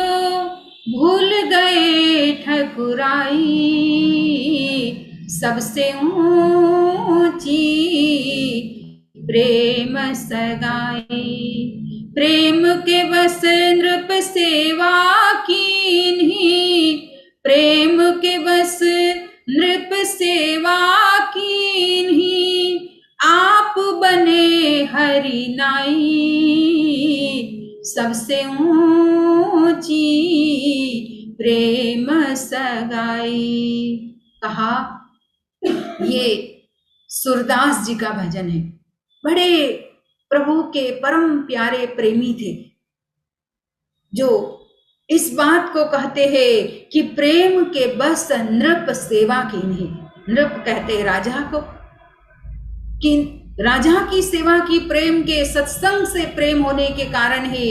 भूल गए ठकुराई, सबसे ऊंची प्रेम सगाई, प्रेम के बस नृप सेवा कीन्ही, प्रेम के बस नृप सेवा कीन्ही, आप बने हरि नाई, सबसे ऊंची प्रेम सगाई। कहा ये सूरदास जी का भजन है। बड़े प्रभु के परम प्यारे प्रेमी थे, जो इस बात को कहते हैं कि प्रेम के बस नृप सेवा कीन्ही। नृप कहते राजा को, कि राजा की सेवा की, प्रेम के सत्संग से प्रेम होने के कारण ही,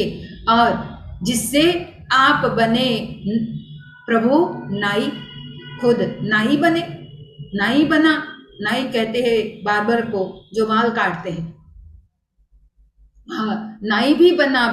और जिससे आप बने प्रभु नाई, खुद नाई बने, नाई बना। नाई कहते हैं बार्बर को जो बाल काटते हैं। हाँ, नाई भी बना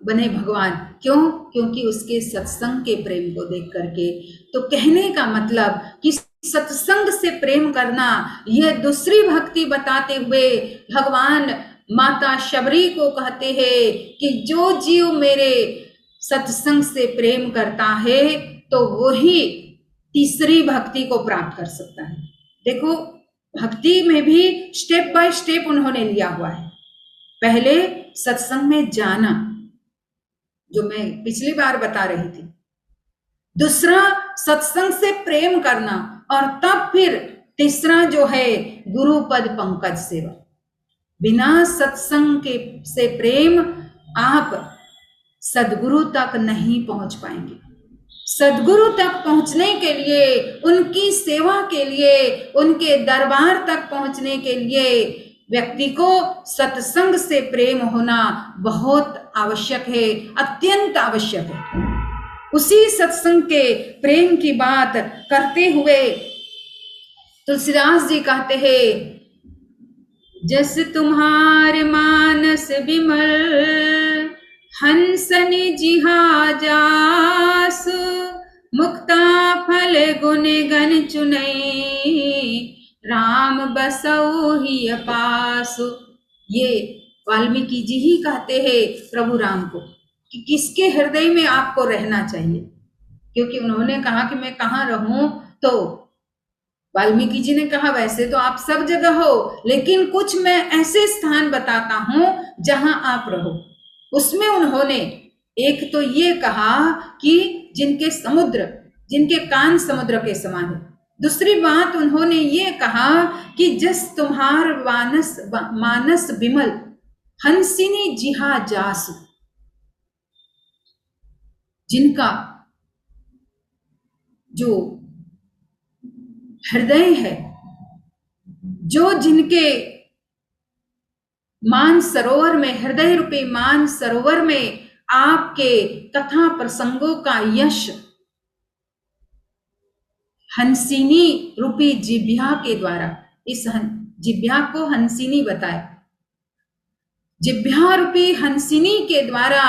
बने भगवान। क्यों? क्योंकि उसके सत्संग के प्रेम को देख करके। तो कहने का मतलब कि सत्संग से प्रेम करना, यह दूसरी भक्ति बताते हुए भगवान माता शबरी को कहते हैं कि जो जीव मेरे सत्संग से प्रेम करता है तो वही तीसरी भक्ति को प्राप्त कर सकता है। देखो, भक्ति में भी स्टेप बाय स्टेप उन्होंने लिया हुआ है। पहले सत्संग में जाना, जो मैं पिछली बार बता रही थी। दूसरा से प्रेम करना, और तब फिर तीसरा जो है गुरु पद पंकज सेवा। बिना सत्संग के से प्रेम आप सदगुरु तक नहीं पहुंच पाएंगे। सदगुरु तक पहुंचने के लिए, उनकी सेवा के लिए, उनके दरबार तक पहुंचने के लिए व्यक्ति को सत्संग से प्रेम होना बहुत आवश्यक है, अत्यंत आवश्यक है। उसी सत्संग के प्रेम की बात करते हुए तुलसीदास जी कहते हैं, जस तुम्हारे मानस विमल हंसनि जिहाजासु मुक्ता फल गुण गण चुनई राम बसऊ ही पासु। ये वाल्मीकि जी ही कहते हैं प्रभु राम को कि किसके हृदय में आपको रहना चाहिए, क्योंकि उन्होंने कहा कि मैं कहाँ रहूं, तो वाल्मीकि जी ने कहा वैसे तो आप सब जगह हो, लेकिन कुछ मैं ऐसे स्थान बताता हूं जहां आप रहो। उसमें उन्होंने एक तो ये कहा कि जिनके कान समुद्र के समान है। दूसरी बात उन्होंने ये कहा कि जस तुम्हार मानस विमल हंसिनी जिहा जासु, जिनका जो हृदय है, जो जिनके मान सरोवर में, हृदय रूपी मान सरोवर में आपके कथा प्रसंगों का यश हंसिनी रूपी जिह्वा के द्वारा, इस जिह्वा को हंसिनी बताए, जिह्वा रूपी हंसिनी के द्वारा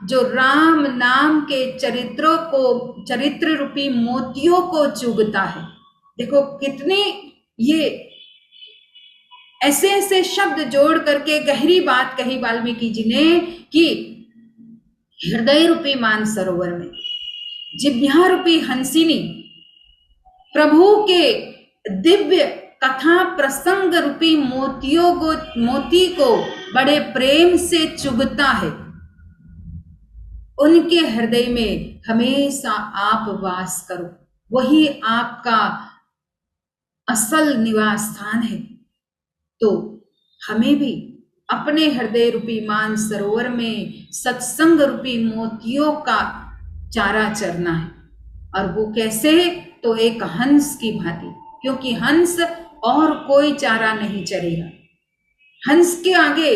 जो राम नाम के चरित्र रूपी मोतियों को चुभता है। देखो कितने ये ऐसे ऐसे शब्द जोड़ करके गहरी बात कही वाल्मीकि जी ने कि हृदय रूपी मान सरोवर में जिह्वा रूपी हंसिनी प्रभु के दिव्य कथा प्रसंग रूपी मोती को बड़े प्रेम से चुभता है। उनके हृदय में हमेशा आप वास करो, वही आपका असल निवास स्थान है। तो हमें भी अपने हृदय रूपी मान सरोवर में सत्संग रूपी मोतियों का चारा चरना है। और वो कैसे? तो एक हंस की भांति, क्योंकि हंस और कोई चारा नहीं चरेगा। हंस के आगे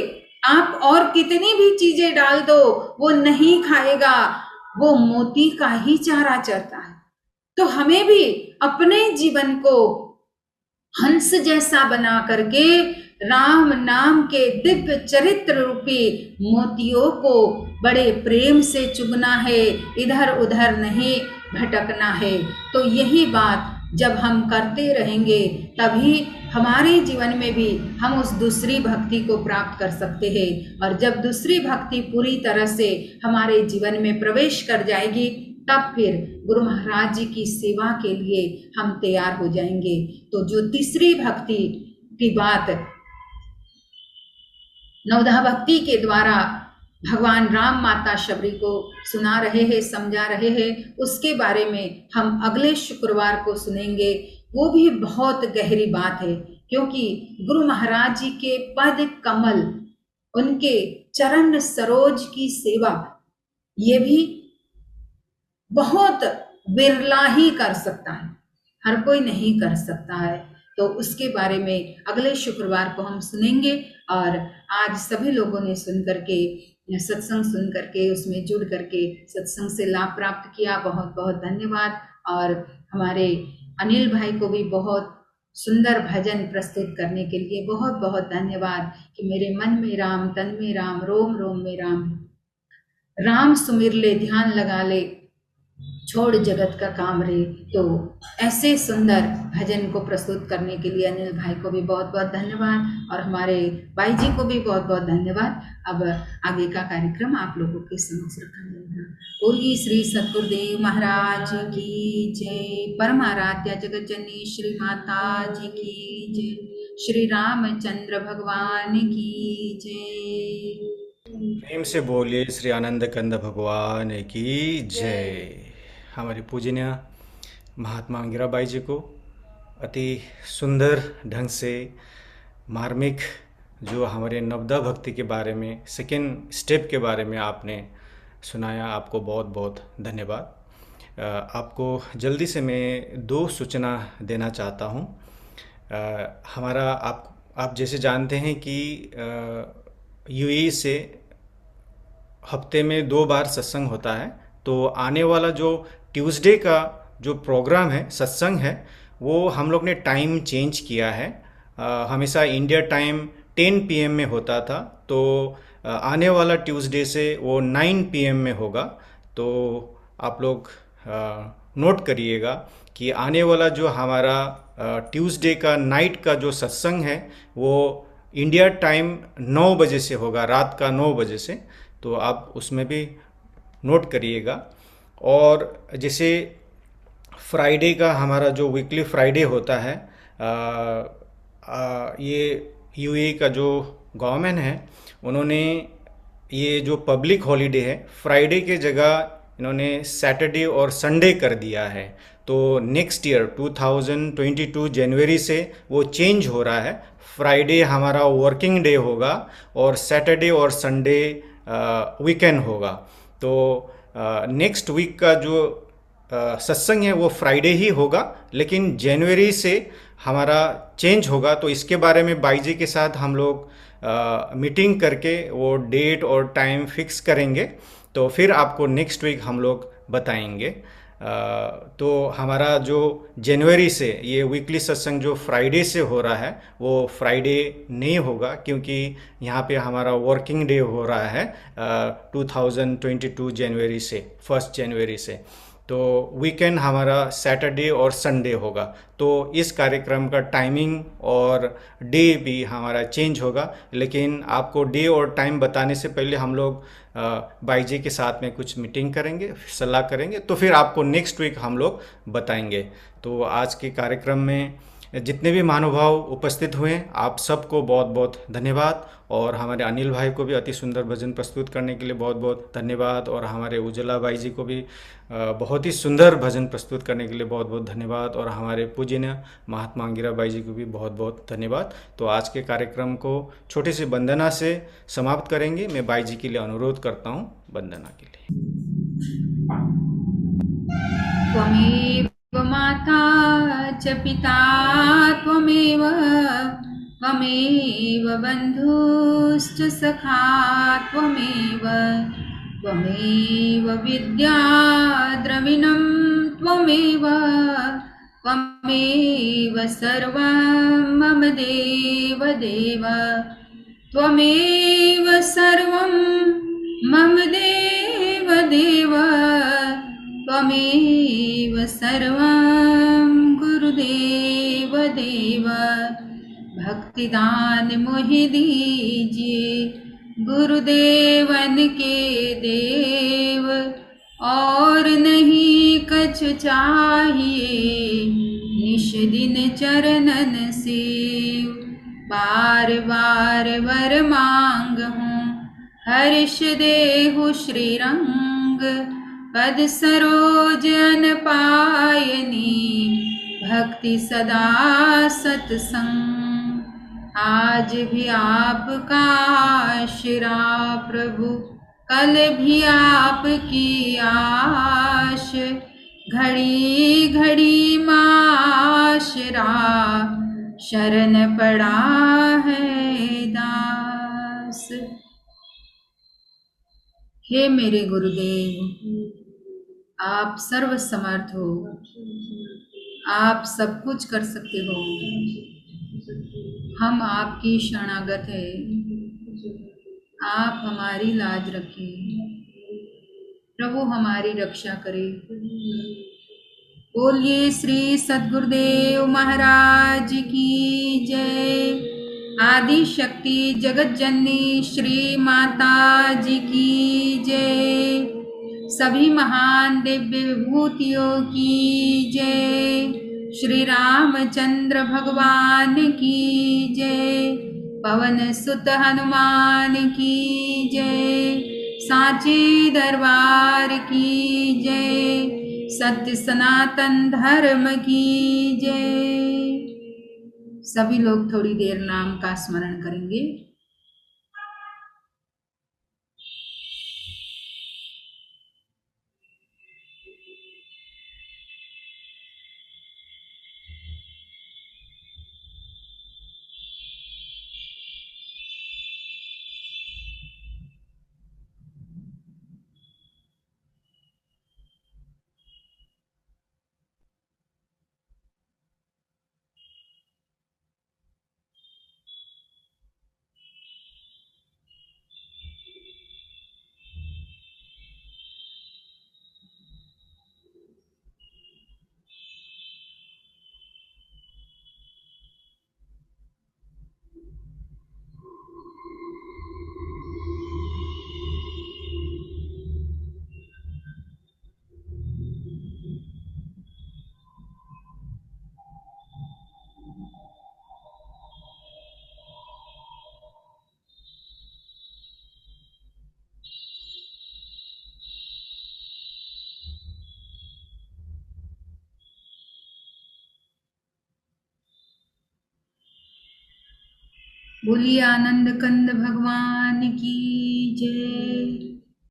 आप और कितनी भी चीजें डाल दो वो नहीं खाएगा, वो मोती का ही चारा चरता है। तो हमें भी अपने जीवन को हंस जैसा बना करके राम नाम के दिव्य चरित्र रूपी मोतियों को बड़े प्रेम से चुगना है, इधर उधर नहीं भटकना है। तो यही बात जब हम करते रहेंगे तभी हमारे जीवन में भी हम उस दूसरी भक्ति को प्राप्त कर सकते हैं। और जब दूसरी भक्ति पूरी तरह से हमारे जीवन में प्रवेश कर जाएगी तब फिर गुरु महाराज जी की सेवा के लिए हम तैयार हो जाएंगे। तो जो तीसरी भक्ति की बात नवधा भक्ति के द्वारा भगवान राम माता शबरी को सुना रहे हैं, समझा रहे हैं, उसके बारे में हम अगले शुक्रवार को सुनेंगे। वो भी बहुत गहरी बात है, क्योंकि गुरु महाराज जी के पद कमल, उनके चरण सरोज की सेवा, ये भी बहुत बिरला ही कर सकता है, हर कोई नहीं कर सकता है। तो उसके बारे में अगले शुक्रवार को हम सुनेंगे। और आज सभी लोगों ने सुन करके, सत्संग सुन करके, उसमें जुड़ करके सत्संग से लाभ प्राप्त किया, बहुत बहुत धन्यवाद। और हमारे अनिल भाई को भी बहुत सुंदर भजन प्रस्तुत करने के लिए बहुत बहुत धन्यवाद कि मेरे मन में राम, तन में राम, रोम रोम में राम, राम सुमिर ले, ध्यान लगा ले, छोड़ जगत का काम रे। तो ऐसे सुंदर भजन को प्रस्तुत करने के लिए अनिल भाई को भी बहुत बहुत धन्यवाद और हमारे भाई जी को भी बहुत बहुत धन्यवाद। अब आगे का कार्यक्रम आप लोगों के समक्ष रखा जाएगा। बोलिए श्री सतगुरुदेव महाराज की जय, परमाराध्या जगत जननी श्री माता जी की जय, श्री रामचंद्र भगवान की जय। प्रेम से बोलिए श्री आनंद कंद भगवान की जय। हमारी पूजनीय महात्मा अंगिराबाई जी को अति सुंदर ढंग से मार्मिक जो हमारे नवदा भक्ति के बारे में, सेकेंड स्टेप के बारे में आपने सुनाया, आपको बहुत बहुत धन्यवाद। आपको जल्दी से मैं 2 सूचना देना चाहता हूँ। हमारा आप जैसे जानते हैं कि यूएई से हफ्ते में 2 बार सत्संग होता है। तो आने वाला जो ट्यूसडे का जो प्रोग्राम है, सत्संग है, वो हम लोग ने टाइम चेंज किया है। हमेशा इंडिया टाइम 10 PM में होता था, तो आने वाला ट्यूसडे से वो 9 पीएम में होगा। तो आप लोग नोट करिएगा कि आने वाला जो हमारा ट्यूसडे का नाइट का जो सत्संग है वो इंडिया टाइम 9 बजे से होगा, रात का 9 बजे से। तो आप उसमें भी नोट करिएगा। और जैसे फ्राइडे का हमारा जो वीकली फ्राइडे होता है, ये यूएई का जो गवर्नमेंट है उन्होंने ये जो पब्लिक हॉलीडे है फ्राइडे के जगह इन्होंने सैटरडे और संडे कर दिया है। तो नेक्स्ट ईयर 2022 जनवरी से वो चेंज हो रहा है। फ्राइडे हमारा वर्किंग डे होगा और सैटरडे और संडे वीकेंड होगा। तो नेक्स्ट वीक का जो सत्संग है वो फ्राइडे ही होगा, लेकिन जनवरी से हमारा चेंज होगा। तो इसके बारे में बाई जी के साथ हम लोग मीटिंग करके वो डेट और टाइम फिक्स करेंगे। तो फिर आपको नेक्स्ट वीक हम लोग बताएंगे। तो हमारा जो जनवरी से ये वीकली सत्संग जो फ्राइडे से हो रहा है वो फ्राइडे नहीं होगा, क्योंकि यहाँ पे हमारा वर्किंग डे हो रहा है 2022 जनवरी से, 1 जनवरी से। तो वीकेंड हमारा सैटरडे और संडे होगा। तो इस कार्यक्रम का टाइमिंग और डे भी हमारा चेंज होगा, लेकिन आपको डे और टाइम बताने से पहले हम लोग बाई जी के साथ में कुछ मीटिंग करेंगे, सलाह करेंगे, तो फिर आपको नेक्स्ट वीक हम लोग बताएंगे। तो आज के कार्यक्रम में जितने भी महानुभाव उपस्थित हुए आप सबको बहुत बहुत धन्यवाद। और हमारे अनिल भाई को भी अति सुंदर भजन प्रस्तुत करने के लिए बहुत बहुत धन्यवाद। और हमारे उज्ज्वला बाई जी को भी बहुत ही सुंदर भजन प्रस्तुत करने के लिए बहुत बहुत धन्यवाद। और हमारे पूजनीय महात्मा अंगिरा बाई जी को भी बहुत बहुत धन्यवाद। तो आज के कार्यक्रम को छोटी सी वंदना से समाप्त करेंगे। मैं बाई जी के लिए अनुरोध करता हूँ वंदना के लिए। त्वमेव माता च पिता त्वमेव त्वमेव बन्धुश्च सखा त्वमेव त्वमेव विद्या द्रविणं त्वमेव त्वमेव सर्वं मम देव देव त्वमेव सर्वं मम देव देव त्वमेव सर्वं गुरुदेव देव भक्तिदान मोहि दीजिए गुरुदेवन के देव और नहीं कछ चाहिए निश दिन चरणन सेव बार बार वर मांग हूँ हर्ष देहु श्री रंग पद सरोज अन पायनी भक्ति सदा सतसंग आज भी आपका आशरा प्रभु कल भी आपकी आश घड़ी घड़ी माँ आशरा शरण पड़ा है दास। हे मेरे गुरुदेव, आप सर्व समर्थ हो, आप सब कुछ कर सकते हो। हम आपकी शरणागत है, आप हमारी लाज रखें, प्रभु हमारी रक्षा करें। बोलिए श्री सद्गुरुदेव महाराज की जय। आदि शक्ति जगत जननी श्री माता जी की जय। सभी महान दिव्य विभूतियों की जय। श्री रामचंद्र भगवान की जय। पवन सुत हनुमान की जय। सांची दरबार की जय। सत्य सनातन धर्म की जय। सभी लोग थोड़ी देर नाम का स्मरण करेंगे। बोलिए आनंद कंद भगवान की जय।